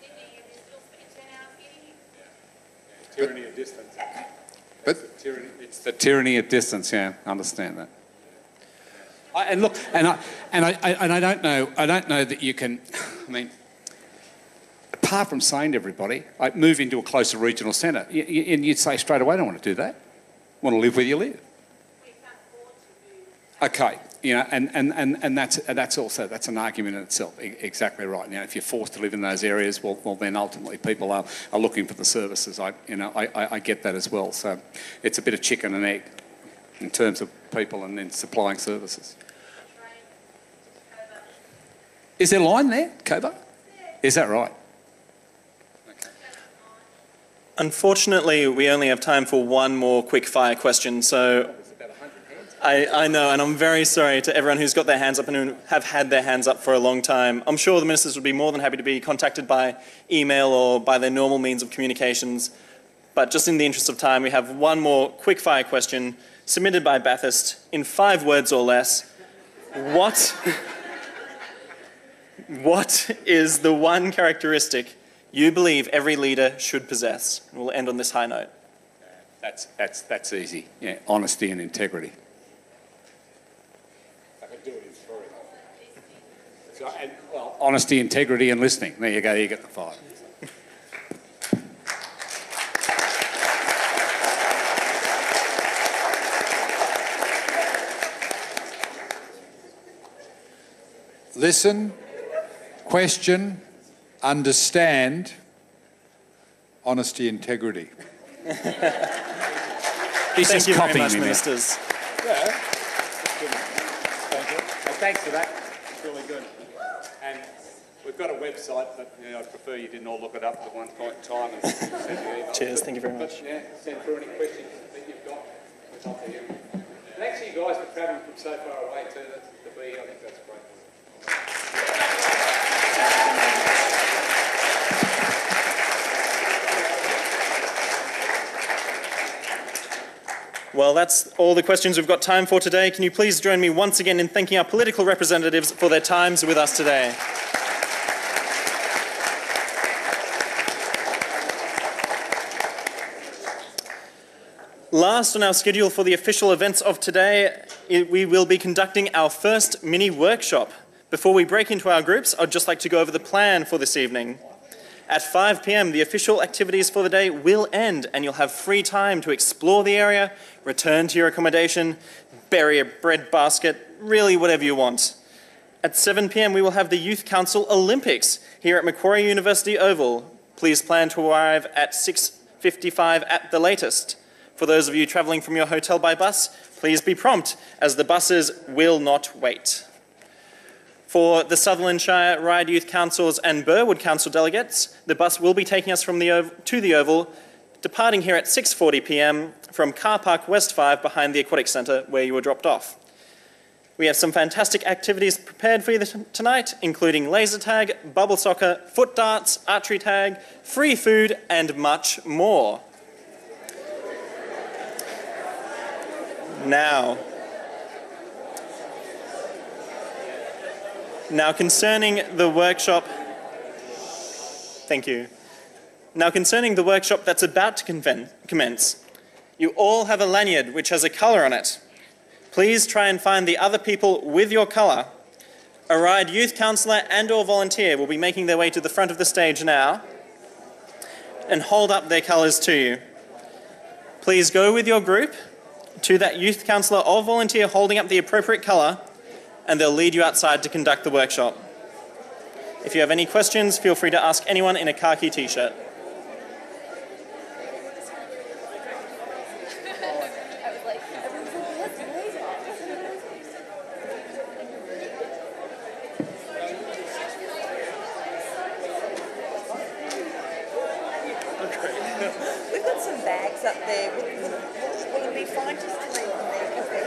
Sydney, and you're still spending 10 hours getting here. Tyranny of distance. But It's the tyranny of distance. Yeah, I understand that. And look, I don't know. I don't know that you can. I mean, apart from saying to everybody, I move into a closer regional centre, and you'd say straight away, I don't want to do that. I want to live where you live. Okay, you know, and that's also that's an argument in itself. Exactly right. Now, if you're forced to live in those areas, well then ultimately people are looking for the services. I get that as well. So it's a bit of chicken and egg in terms of people and then supplying services. Is there a line there, Cobo? Is that right? Unfortunately, we only have time for one more quick fire question, so I know, and I'm very sorry to everyone who's got their hands up and who have had their hands up for a long time. I'm sure the ministers would be more than happy to be contacted by email or by their normal means of communications, but just in the interest of time, we have one more quick fire question submitted by Bathurst in 5 words or less. What is the one characteristic you believe every leader should possess? We'll end on this high note. That's easy. Yeah, honesty and integrity. I could do it in 3. So, honesty, integrity, and listening. There you go. You get the 5. listen, question, understand, honesty, integrity. He's Thank just you very copying much, me now. ministers. Yeah. Thanks for that. It's really good. And we've got a website, but I'd prefer you didn't all look it up at one point in time and send your email. Cheers, thank you very much. But, yeah, send through any questions that you've got. We'd love to hear them. And actually, you guys for travelling from so far away too, that's to be, I think that's great. Well, that's all the questions we've got time for today. Can you please join me once again in thanking our political representatives for their times with us today. Last on our schedule for the official events of today, we will be conducting our first mini workshop. Before we break into our groups, I'd just like to go over the plan for this evening. At 5 p.m, the official activities for the day will end and you'll have free time to explore the area, return to your accommodation, bury a bread basket, really whatever you want. At 7 p.m, we will have the Youth Council Olympics here at Macquarie University Oval. Please plan to arrive at 6:55 at the latest. For those of you travelling from your hotel by bus, please be prompt as the buses will not wait. For the Sutherland Shire, Ryde Youth Councils and Burwood Council delegates, the bus will be taking us from to the Oval, departing here at 6:40 p.m. from Car Park West 5 behind the Aquatic Centre where you were dropped off. We have some fantastic activities prepared for you tonight, including laser tag, bubble soccer, foot darts, archery tag, free food and much more. Now concerning the workshop, thank you. Now concerning the workshop that's about to commence, you all have a lanyard which has a colour on it. Please try and find the other people with your colour. A Ryde youth counsellor and or volunteer will be making their way to the front of the stage now. and hold up their colours to you. Please go with your group to that youth counsellor or volunteer holding up the appropriate colour, and they'll lead you outside to conduct the workshop. If you have any questions, feel free to ask anyone in a khaki t-shirt. We've got some bags up there. Will it be fine just to leave them there? Because they're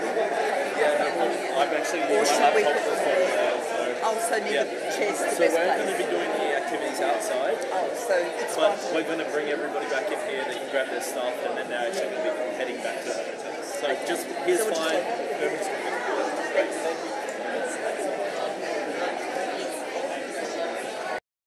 I'm actually Or should we put them there? so Also near the chairs, the so best we're going to place. be doing the activities outside, Oh, so it's but fine. we're going to bring everybody back in here. They can grab their stuff, and then they're actually going to be heading back to the hotels. So just here's So we'll just fine. take- Perfect. Great, thank you.